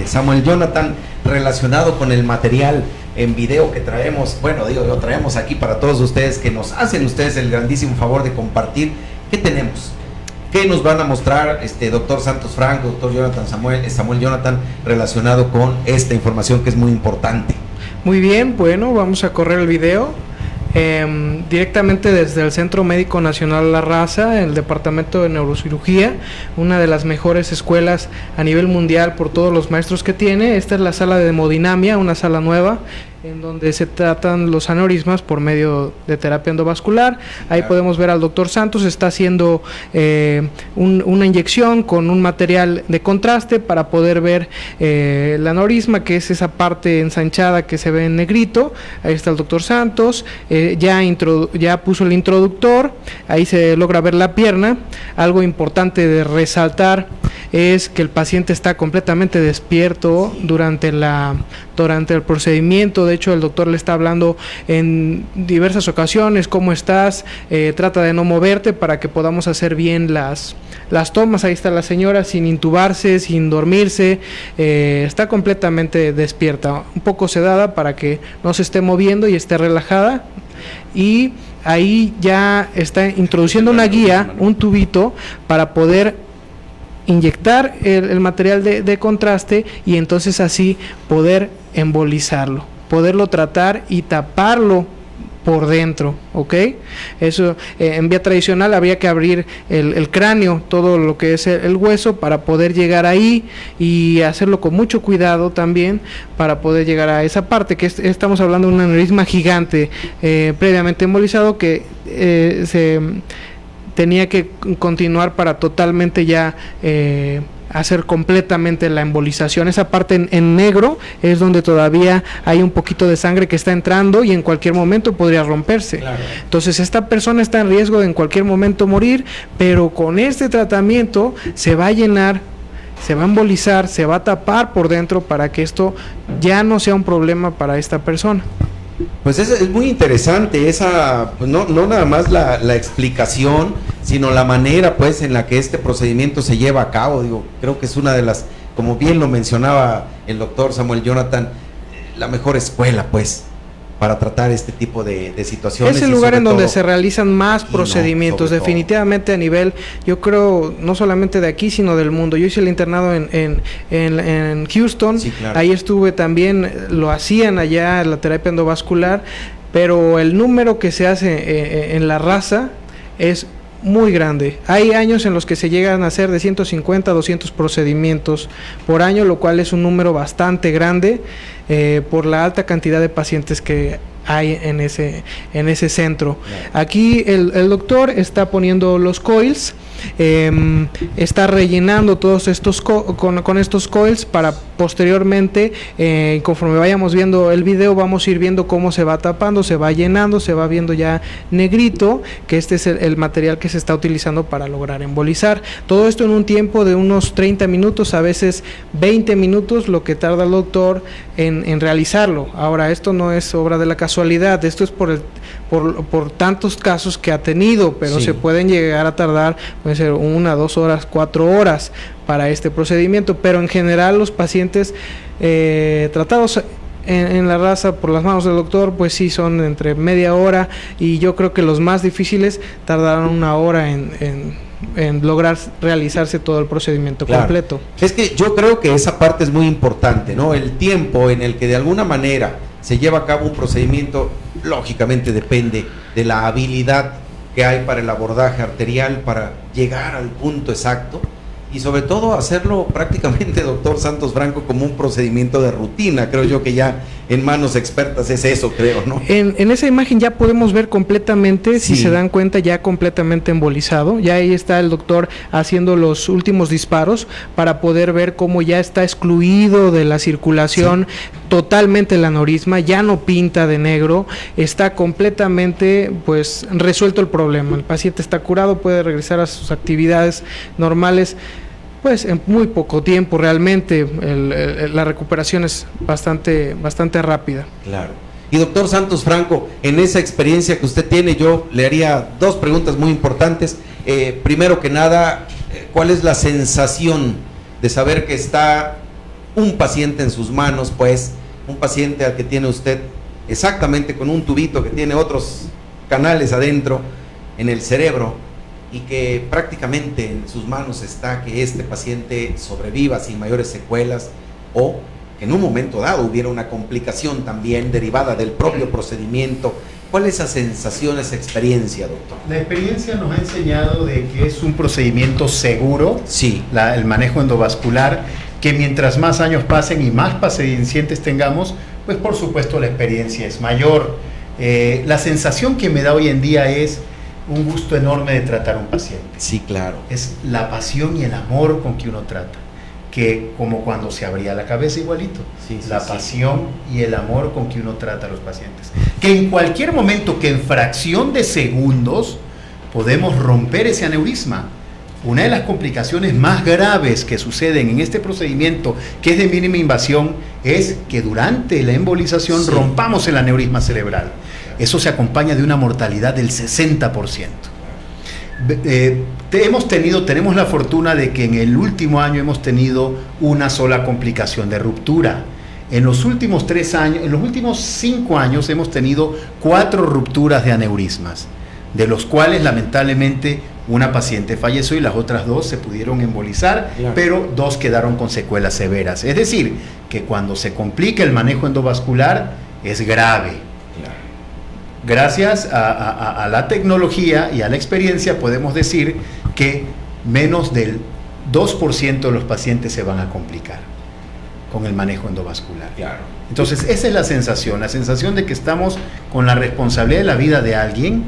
Samuel Jonathan, relacionado con el material en video que traemos, lo traemos aquí para todos ustedes, que nos hacen ustedes el grandísimo favor de compartir. ¿Qué tenemos? ¿Qué nos van a mostrar, doctor Santos Franco, doctor Samuel Jonathan, relacionado con esta información que es muy importante? Muy bien, bueno, vamos a correr el video. Directamente desde el Centro Médico Nacional La Raza, el Departamento de Neurocirugía, una de las mejores escuelas a nivel mundial por todos los maestros que tiene. Esta es la sala de hemodinamia, una sala nueva en donde se tratan los aneurismas por medio de terapia endovascular. Ahí podemos ver al doctor Santos, está haciendo una inyección con un material de contraste para poder ver el aneurisma, que es esa parte ensanchada que se ve en negrito. Ahí está el doctor Santos, ya puso el introductor, ahí se logra ver la pierna. Algo importante de resaltar es que el paciente está completamente despierto durante el procedimiento. De hecho, el doctor le está hablando en diversas ocasiones: ¿cómo estás? Trata de no moverte para que podamos hacer bien las tomas. Ahí está la señora sin intubarse, sin dormirse, está completamente despierta, un poco sedada para que no se esté moviendo y esté relajada. Y ahí ya está introduciendo una guía, un tubito, para poder inyectar el material de contraste y entonces así poder embolizarlo, poderlo tratar y taparlo por dentro, ¿ok? Eso en vía tradicional habría que abrir el cráneo, todo lo que es el hueso, para poder llegar ahí y hacerlo con mucho cuidado también para poder llegar a esa parte, que estamos hablando de un aneurisma gigante previamente embolizado que se tenía que continuar para totalmente ya hacer completamente la embolización. Esa parte en negro es donde todavía hay un poquito de sangre que está entrando y en cualquier momento podría romperse. Claro. Entonces esta persona está en riesgo de en cualquier momento morir, pero con este tratamiento se va a llenar, se va a embolizar, se va a tapar por dentro para que esto ya no sea un problema para esta persona. Pues es muy interesante esa, pues no nada más la explicación, sino la manera, pues, en la que este procedimiento se lleva a cabo. Creo que es una de las, como bien lo mencionaba el doctor Samuel Jonathan, la mejor escuela, pues, para tratar este tipo de situaciones. Es el lugar en donde se realizan más procedimientos, definitivamente a nivel, yo creo, no solamente de aquí, sino del mundo. Yo hice el internado en Houston, sí, claro. Ahí estuve también, lo hacían allá, la terapia endovascular, pero el número que se hace en la raza es muy grande. Hay años en los que se llegan a hacer de 150 a 200 procedimientos por año, lo cual es un número bastante grande por la alta cantidad de pacientes que hay en ese centro. Aquí el doctor está poniendo los coils, está rellenando todos estos con estos coils para posteriormente, conforme vayamos viendo el video, vamos a ir viendo cómo se va tapando, se va llenando, se va viendo ya negrito, que este es el material que se está utilizando para lograr embolizar. Todo esto en un tiempo de unos 30 minutos, a veces 20 minutos, lo que tarda el doctor en realizarlo. Ahora, esto no es obra de la casualidad, esto es por tantos casos que ha tenido, pero sí, se pueden llegar a tardar, puede ser 1, 2 horas, 4 horas para este procedimiento, pero en general los pacientes tratados en la raza por las manos del doctor, pues sí son entre media hora, y yo creo que los más difíciles tardaron 1 hora en lograr realizarse todo el procedimiento completo. Es que yo creo que esa parte es muy importante, ¿no? El tiempo en el que de alguna manera se lleva a cabo un procedimiento, lógicamente depende de la habilidad que hay para el abordaje arterial, para llegar al punto exacto, y sobre todo hacerlo prácticamente, doctor Santos Franco, como un procedimiento de rutina. Creo yo que ya en manos expertas es eso, creo, ¿no? En esa imagen ya podemos ver completamente, sí, si se dan cuenta, ya completamente embolizado. Ya ahí está el doctor haciendo los últimos disparos para poder ver cómo ya está excluido de la circulación, sí, totalmente el aneurisma, ya no pinta de negro, está completamente pues resuelto el problema. El paciente está curado, puede regresar a sus actividades normales pues en muy poco tiempo. Realmente la recuperación es bastante rápida. Claro. Y doctor Santos Franco, en esa experiencia que usted tiene, yo le haría 2 preguntas muy importantes. Primero que nada, ¿cuál es la sensación de saber que está un paciente en sus manos, pues un paciente al que tiene usted exactamente con un tubito que tiene otros canales adentro en el cerebro, y que prácticamente en sus manos está que este paciente sobreviva sin mayores secuelas, o que en un momento dado hubiera una complicación también derivada del propio procedimiento? ¿Cuál es esa sensación, esa experiencia, doctor? La experiencia nos ha enseñado de que es un procedimiento seguro, sí, el manejo endovascular, que mientras más años pasen y más pacientes tengamos, pues por supuesto la experiencia es mayor. La sensación que me da hoy en día es un gusto enorme de tratar a un paciente. Sí, claro. Es la pasión y el amor con que uno trata, que como cuando se abría la cabeza igualito, sí, la pasión y el amor con que uno trata a los pacientes, que en cualquier momento, que en fracción de segundos podemos romper ese aneurisma. Una de las complicaciones más graves que suceden en este procedimiento, que es de mínima invasión, es que durante la embolización, sí, rompamos el aneurisma cerebral. Eso se acompaña de una mortalidad del 60%. Tenemos la fortuna de que en el último año hemos tenido una sola complicación de ruptura. En los últimos 3 años, en los últimos 5 años hemos tenido 4 rupturas de aneurismas, de los cuales lamentablemente una paciente falleció y las otras 2 se pudieron embolizar, claro, pero 2 quedaron con secuelas severas. Es decir, que cuando se complica el manejo endovascular es grave. Gracias a la tecnología y a la experiencia podemos decir que menos del 2% de los pacientes se van a complicar con el manejo endovascular. Claro. Entonces esa es la sensación de que estamos con la responsabilidad de la vida de alguien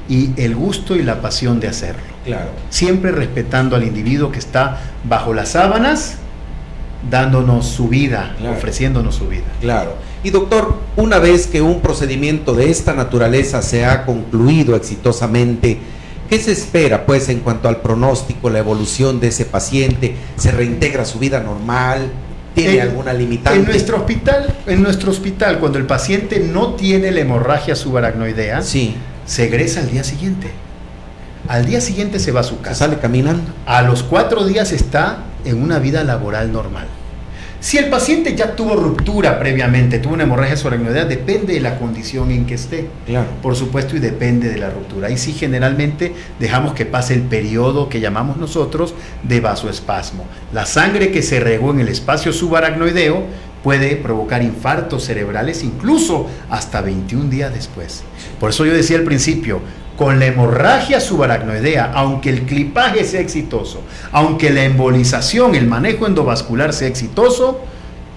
y el gusto y la pasión de hacerlo. Claro. Siempre respetando al individuo que está bajo las sábanas, dándonos su vida, claro, ofreciéndonos su vida. Claro. Y doctor, una vez que un procedimiento de esta naturaleza se ha concluido exitosamente, ¿qué se espera pues en cuanto al pronóstico, la evolución de ese paciente? ¿Se reintegra a su vida normal? ¿Tiene alguna limitante? En nuestro hospital, cuando el paciente no tiene la hemorragia subaracnoidea, sí, se egresa al día siguiente. Al día siguiente se va a su casa. ¿Se sale caminando? A los 4 días está en una vida laboral normal. Si el paciente ya tuvo ruptura previamente, tuvo una hemorragia subaracnoidea, depende de la condición en que esté, claro, por supuesto, y depende de la ruptura. Ahí sí generalmente dejamos que pase el periodo que llamamos nosotros de vasoespasmo. La sangre que se regó en el espacio subaracnoideo puede provocar infartos cerebrales incluso hasta 21 días después. Por eso yo decía al principio, con la hemorragia subaracnoidea, aunque el clipaje sea exitoso, aunque la embolización, el manejo endovascular sea exitoso,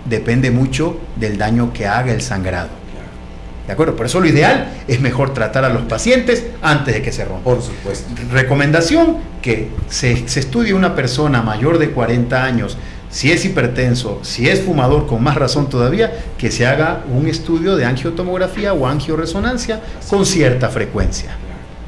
depende mucho del daño que haga el sangrado. ¿De acuerdo? Por eso lo ideal es mejor tratar a los pacientes antes de que se rompan. Por supuesto. Recomendación, que se estudie una persona mayor de 40 años, si es hipertenso, si es fumador, con más razón todavía, que se haga un estudio de angiotomografía o angioresonancia con cierta frecuencia.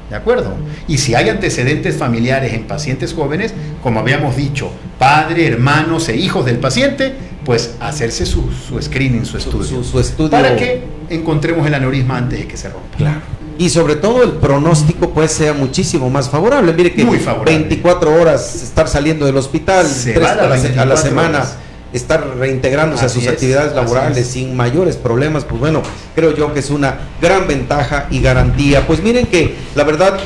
¿De acuerdo? Y si hay antecedentes familiares en pacientes jóvenes, como habíamos dicho, padre, hermanos e hijos del paciente, pues hacerse su screening, su estudio. Su estudio. Para que encontremos el aneurisma antes de que se rompa. Claro. Y sobre todo el pronóstico pues sea muchísimo más favorable. Mire que muy favorable. 24 horas estar saliendo del hospital, 3 a la semana, estar reintegrándose a sus actividades laborales sin mayores problemas, pues bueno, creo yo que es una gran ventaja y garantía. Pues miren que la verdad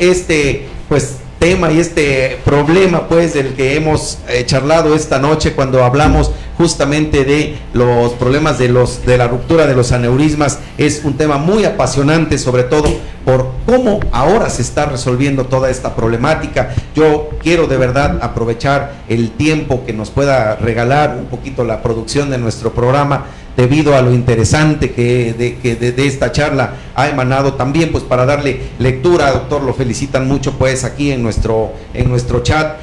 pues tema y este problema pues del que hemos charlado esta noche cuando hablamos justamente de los problemas de la ruptura de los aneurismas, es un tema muy apasionante, sobre todo por cómo ahora se está resolviendo toda esta problemática. Yo quiero de verdad aprovechar el tiempo que nos pueda regalar un poquito la producción de nuestro programa, debido a lo interesante que de esta charla ha emanado también, pues para darle lectura, doctor, lo felicitan mucho pues aquí en nuestro chat,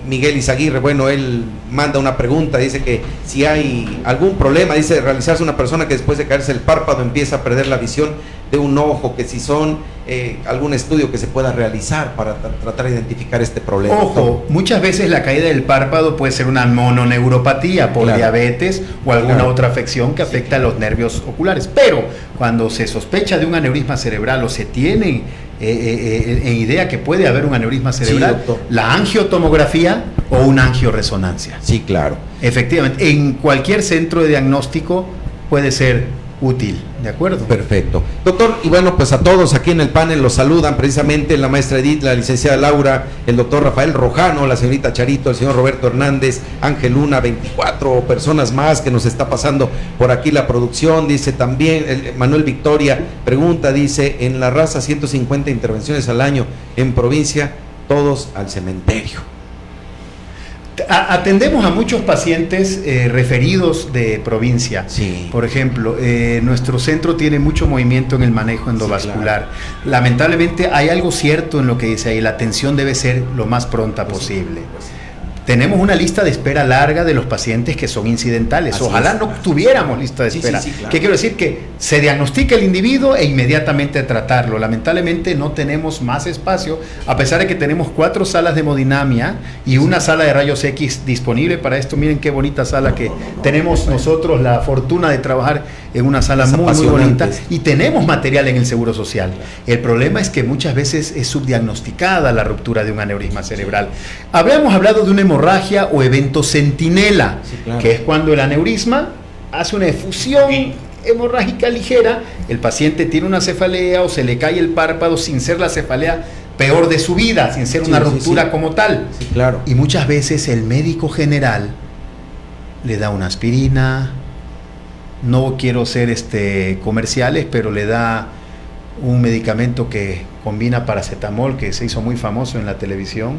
Miguel Izaguirre, bueno, él manda una pregunta, dice que si hay algún problema, dice, de realizarse una persona que después de caerse el párpado empieza a perder la visión de un ojo, que si son algún estudio que se pueda realizar para tratar de identificar este problema. Ojo, muchas veces la caída del párpado puede ser una mononeuropatia por diabetes o alguna otra afección que afecta a los nervios oculares, pero cuando se sospecha de un aneurisma cerebral o se tiene en idea que puede haber un aneurisma cerebral, la angiotomografía o una angioresonancia. Sí, claro. Efectivamente, en cualquier centro de diagnóstico puede ser útil, ¿de acuerdo? Perfecto. Doctor, y bueno, pues a todos aquí en el panel los saludan precisamente la maestra Edith, la licenciada Laura, el doctor Rafael Rojano, la señorita Charito, el señor Roberto Hernández, Ángel Luna, 24 personas más que nos está pasando por aquí la producción. Dice también, Manuel Victoria pregunta, dice, en la raza 150 intervenciones al año, en provincia, todos al cementerio. Atendemos a muchos pacientes referidos de provincia. Sí. Por ejemplo, nuestro centro tiene mucho movimiento en el manejo endovascular. Sí, claro. Lamentablemente hay algo cierto en lo que dice ahí, la atención debe ser lo más pronta posible. Tenemos una lista de espera larga de los pacientes que son incidentales. Así Ojalá es. No tuviéramos lista de espera. Sí, claro. ¿Qué quiero decir? Que se diagnostica el individuo e inmediatamente tratarlo. Lamentablemente no tenemos más espacio, a pesar de que tenemos 4 salas de hemodinamia y una sala de rayos X disponible para esto. Miren qué bonita sala que tenemos nosotros, la fortuna de trabajar en una sala muy bonita, y tenemos material en el Seguro Social. El problema es que muchas veces es subdiagnosticada la ruptura de un aneurisma cerebral. Habíamos hablado de una hemorragia o evento centinela, que es cuando el aneurisma hace una efusión hemorrágica ligera, el paciente tiene una cefalea o se le cae el párpado sin ser la cefalea peor de su vida, sin ser una ruptura como tal. Sí, claro. Y muchas veces el médico general le da una aspirina, no quiero ser comerciales, pero le da un medicamento que combina paracetamol, que se hizo muy famoso en la televisión,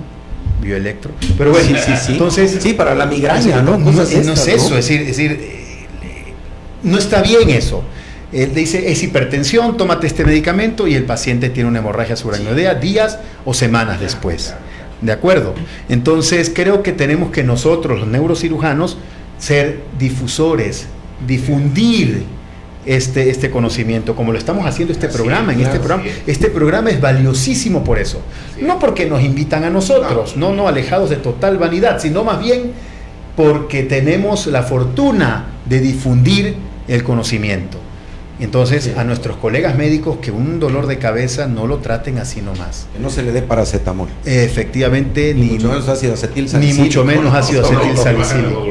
Bioelectro. Pero bueno, entonces, sí, para la migraña, ¿no? No es eso, es decir, no está bien eso. Él dice, es hipertensión, tómate este medicamento, y el paciente tiene una hemorragia subaracnoidea días o semanas después. ¿De acuerdo? Entonces, creo que tenemos que nosotros, los neurocirujanos, ser difusores, difundir este conocimiento, como lo estamos haciendo programa. Este programa es valiosísimo por eso. No porque nos invitan a nosotros, no alejados de total vanidad, sino más bien porque tenemos la fortuna de difundir el conocimiento. Entonces, a nuestros colegas médicos, que un dolor de cabeza no lo traten así nomás. Que no se le dé paracetamol. Efectivamente, ni mucho menos ácido acetilsalicílico. Ni mucho menos ácido acetilsalicílico.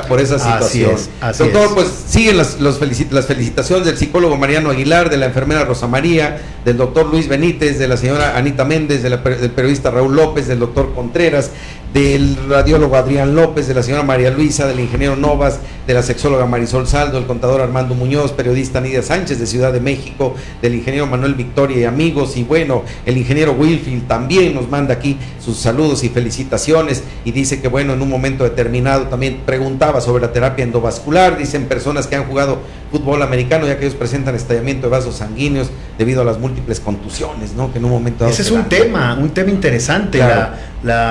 Por esa situación. Así Doctor, es. pues siguen las felicitaciones del psicólogo Mariano Aguilar, de la enfermera Rosa María, del doctor Luis Benítez, de la señora Anita Méndez, del periodista Raúl López, del doctor Contreras, del radiólogo Adrián López, de la señora María Luisa, del ingeniero Novas, de la sexóloga Marisol Saldo, del contador Armando Muñoz, periodista Nidia Sánchez de Ciudad de México, del ingeniero Manuel Victoria y amigos, y bueno, el ingeniero Wilfield también nos manda aquí sus saludos y felicitaciones, y dice que bueno, en un momento determinado también preguntaba sobre la terapia endovascular. Dicen personas que han jugado fútbol americano, ya que ellos presentan estallamiento de vasos sanguíneos debido a las múltiples contusiones, ¿no? Que en un momento dado ese es un tema interesante, claro.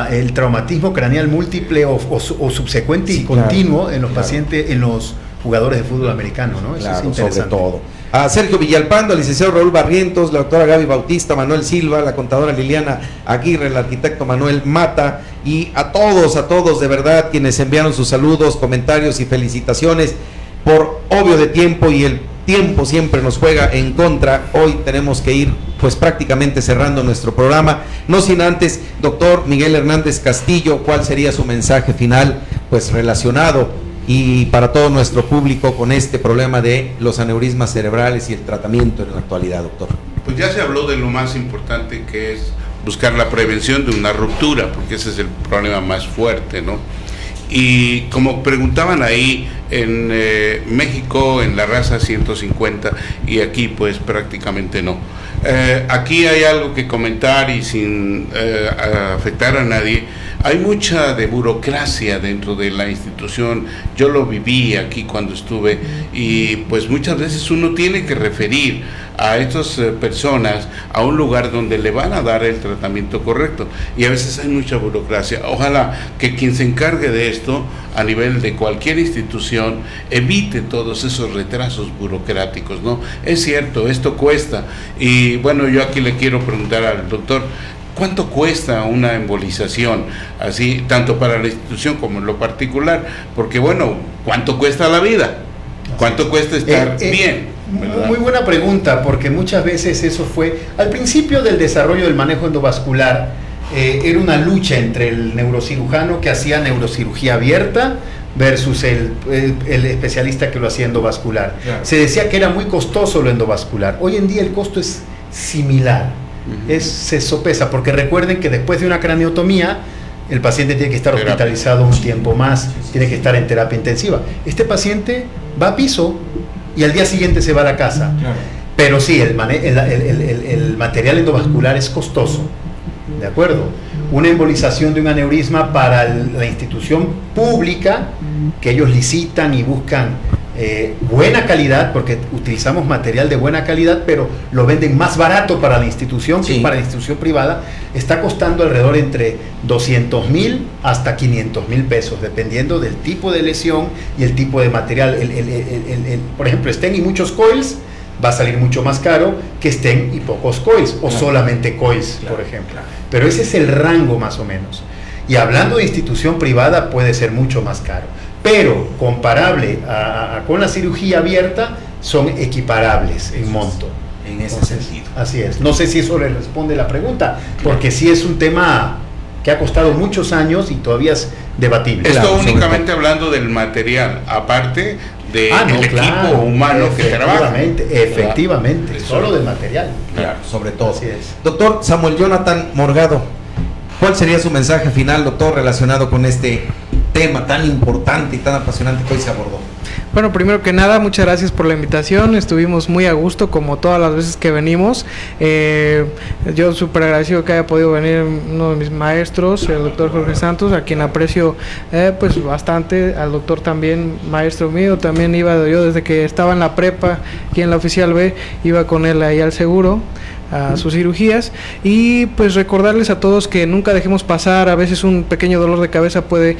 El traumatismo craneal múltiple o subsecuente y continuo en los pacientes, en los jugadores de fútbol americano, ¿no? Eso claro, es interesante. sobre todo. A Sergio Villalpando, al licenciado Raúl Barrientos, la doctora Gaby Bautista, Manuel Silva, la contadora Liliana Aguirre, el arquitecto Manuel Mata, y a todos de verdad quienes enviaron sus saludos, comentarios y felicitaciones. Por obvio de tiempo, y el tiempo siempre nos juega en contra, hoy tenemos que ir pues prácticamente cerrando nuestro programa, no sin antes, doctor Miguel Hernández Castillo, ¿cuál sería su mensaje final pues relacionado y para todo nuestro público con este problema de los aneurismas cerebrales y el tratamiento en la actualidad, doctor? Pues ya se habló de lo más importante, que es buscar la prevención de una ruptura, porque ese es el problema más fuerte, ¿no? Y como preguntaban ahí, en México en la raza 150 y aquí pues prácticamente no. Aquí hay algo que comentar y sin afectar a nadie. Hay mucha de burocracia dentro de la institución. Yo lo viví aquí cuando estuve, y pues muchas veces uno tiene que referir a estas personas a un lugar donde le van a dar el tratamiento correcto, y a veces hay mucha burocracia. Ojalá que quien se encargue de esto a nivel de cualquier institución evite todos esos retrasos burocráticos, ¿no? Es cierto, esto cuesta, y bueno, yo aquí le quiero preguntar al doctor, ¿cuánto cuesta una embolización? Así, tanto para la institución como en lo particular, porque bueno, ¿cuánto cuesta la vida? ¿Cuánto cuesta estar bien? Muy buena pregunta, porque muchas veces eso fue, al principio del desarrollo del manejo endovascular, era una lucha entre el neurocirujano que hacía neurocirugía abierta versus el especialista que lo hacía endovascular. Claro. Se decía que era muy costoso lo endovascular. Hoy en día el costo es similar, se sopesa, porque recuerden que después de una craneotomía el paciente tiene que estar hospitalizado un tiempo más, tiene que estar en terapia intensiva. Este paciente va a piso y al día siguiente se va a la casa. Claro. Pero sí, el material endovascular es costoso, ¿de acuerdo? Una embolización de un aneurisma para la institución pública, que ellos licitan y buscan buena calidad, porque utilizamos material de buena calidad, pero lo venden más barato para la institución que para la institución privada, está costando alrededor entre 200,000 hasta 500,000 pesos, dependiendo del tipo de lesión y el tipo de material. Por ejemplo, stent y muchos coils va a salir mucho más caro que stent y pocos coils, o solamente coils, por ejemplo. Pero ese es el rango más o menos. Y hablando de institución privada, puede ser mucho más caro. Pero comparable con la cirugía abierta, son equiparables en monto. En ese sentido. Así es. No sé si eso le responde la pregunta, porque sí es un tema que ha costado muchos años y todavía es debatible. Esto únicamente hablando del material, aparte del equipo humano que trabaja. Efectivamente, solo del material. Claro, sobre todo. Así es. Doctor Samuel Jonathan Morgado, ¿cuál sería su mensaje final, doctor, relacionado con este tema tan importante y tan apasionante que hoy se abordó? Bueno, primero que nada, muchas gracias por la invitación. Estuvimos muy a gusto, como todas las veces que venimos. Yo súper agradecido que haya podido venir uno de mis maestros, el doctor Jorge Santos, a quien aprecio pues bastante. Al doctor también, maestro mío, también iba yo desde que estaba en la prepa, aquí en la Oficial B, iba con él ahí al seguro. a sus cirugías. Y pues recordarles a todos que nunca dejemos pasar, a veces un pequeño dolor de cabeza puede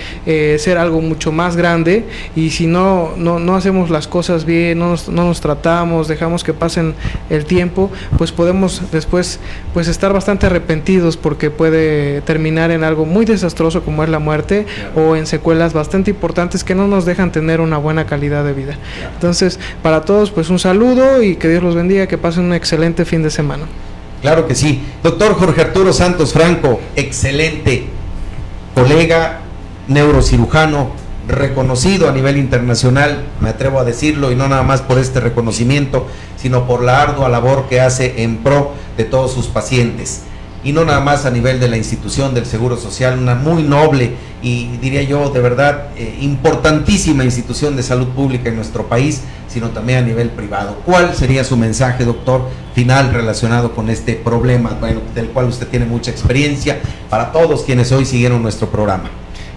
ser algo mucho más grande, y si no hacemos las cosas bien, no nos tratamos, dejamos que pasen el tiempo, pues podemos después pues estar bastante arrepentidos, porque puede terminar en algo muy desastroso como es la muerte, o en secuelas bastante importantes que no nos dejan tener una buena calidad de vida. Entonces, para todos pues un saludo y que Dios los bendiga, que pasen un excelente fin de semana. Claro que sí. Doctor Jorge Arturo Santos Franco, excelente colega, neurocirujano, reconocido a nivel internacional, me atrevo a decirlo, y no nada más por este reconocimiento, sino por la ardua labor que hace en pro de todos sus pacientes. Y no nada más a nivel de la institución del Seguro Social, una muy noble y diría yo de verdad importantísima institución de salud pública en nuestro país, sino también a nivel privado. ¿Cuál sería su mensaje, doctor, final relacionado con este problema, bueno, del cual usted tiene mucha experiencia, para todos quienes hoy siguieron nuestro programa?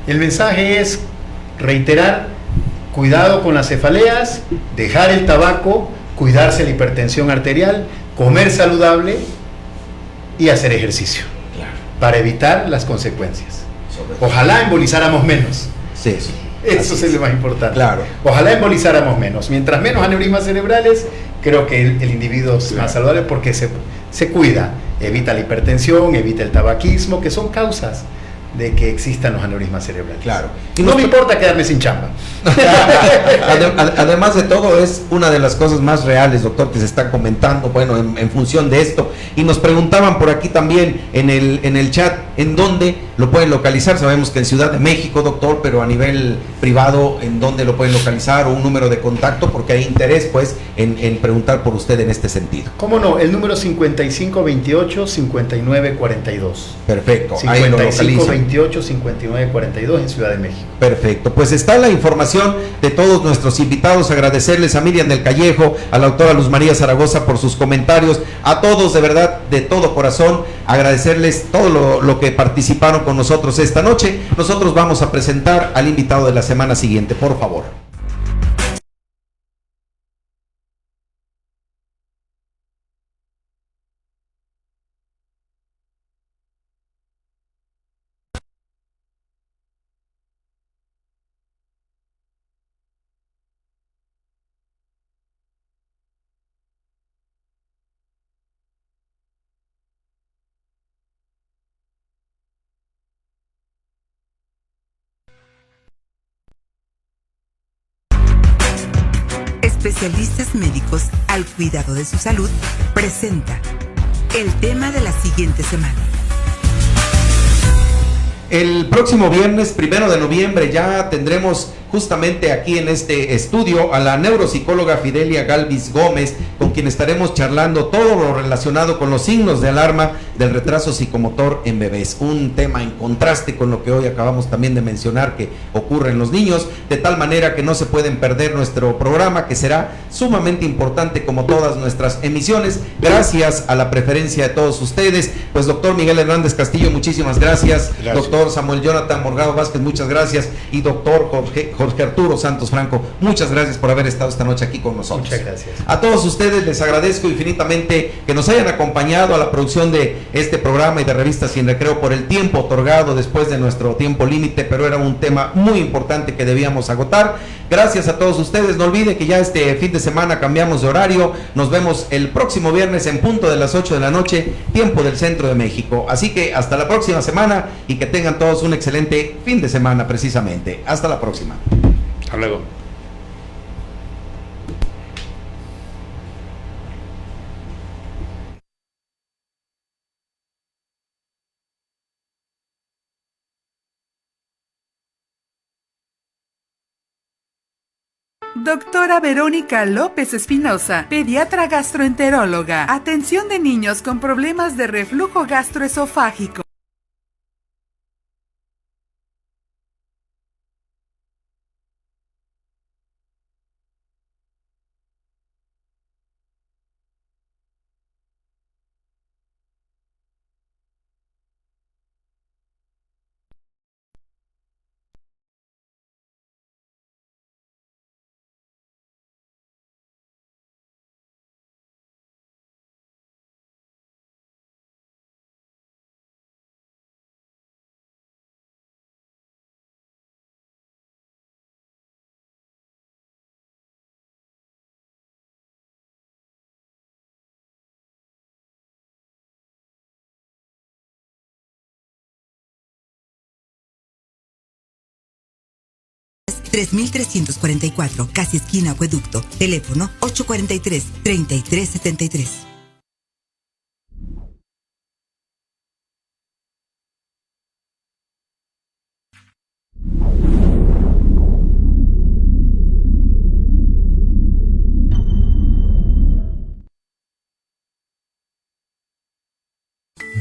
El mensaje es reiterar: cuidado con las cefaleas, dejar el tabaco, cuidarse la hipertensión arterial, comer saludable y hacer ejercicio, claro, para evitar las consecuencias. Ojalá embolizáramos menos. Sí, sí. Eso es lo más importante. Claro. Ojalá embolizáramos menos. Mientras menos aneurismas cerebrales, creo que el individuo es más saludable, porque se cuida, evita la hipertensión, evita el tabaquismo, que son causas de que existan los aneurismas cerebrales. Claro. Y no me importa quedarme sin chamba. Además de todo, es una de las cosas más reales, doctor, que se está comentando, bueno, en función de esto. Y nos preguntaban por aquí también en el chat, ¿en dónde lo pueden localizar? Sabemos que en Ciudad de México, doctor, pero a nivel privado, ¿en dónde lo pueden localizar? O un número de contacto, porque hay interés, pues, en preguntar por usted en este sentido. ¿Cómo no? El número 5528-5942. Perfecto, ahí lo localizan. 58-5942 en Ciudad de México. Perfecto, pues está la información de todos nuestros invitados. Agradecerles a Miriam del Callejo, a la doctora Luz María Zaragoza por sus comentarios, a todos de verdad, de todo corazón, agradecerles todo lo que participaron con nosotros esta noche. Nosotros vamos a presentar al invitado de la semana siguiente, por favor. Especialistas médicos al cuidado de su salud presenta el tema de la siguiente semana. El próximo viernes 1 de noviembre ya tendremos justamente aquí en este estudio a la neuropsicóloga Fidelia Galvis Gómez, con quien estaremos charlando todo lo relacionado con los signos de alarma del retraso psicomotor en bebés. Un tema en contraste con lo que hoy acabamos también de mencionar que ocurre en los niños, de tal manera que no se pueden perder nuestro programa, que será sumamente importante como todas nuestras emisiones, gracias a la preferencia de todos ustedes. Pues doctor Miguel Hernández Castillo, muchísimas gracias. Doctor Samuel Jonathan Morgado Vázquez, muchas gracias. Y doctor Jorge Arturo Santos Franco, muchas gracias por haber estado esta noche aquí con nosotros. Muchas gracias. A todos ustedes les agradezco infinitamente que nos hayan acompañado a la producción de este programa y de Revista Sin Recreo por el tiempo otorgado después de nuestro tiempo límite, pero era un tema muy importante que debíamos agotar. Gracias a todos ustedes. No olviden que ya este fin de semana cambiamos de horario. Nos vemos el próximo viernes en punto de las 8 de la noche, tiempo del Centro de México. Así que hasta la próxima semana y que tengan todos un excelente fin de semana precisamente. Hasta la próxima. Hasta luego. Doctora Verónica López Espinosa, pediatra gastroenteróloga. Atención de niños con problemas de reflujo gastroesofágico. 3344, casi esquina Acueducto. Teléfono 843-3373.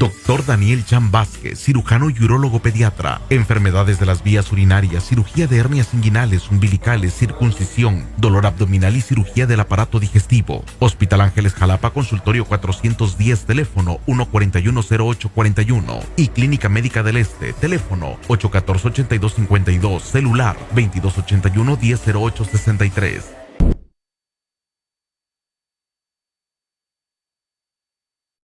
Doctor Daniel Chan Vázquez, cirujano y urólogo pediatra. Enfermedades de las vías urinarias, cirugía de hernias inguinales, umbilicales, circuncisión, dolor abdominal y cirugía del aparato digestivo. Hospital Ángeles Jalapa, consultorio 410, teléfono 141-0841. Y Clínica Médica del Este, teléfono 814-8252, celular 2281-100863.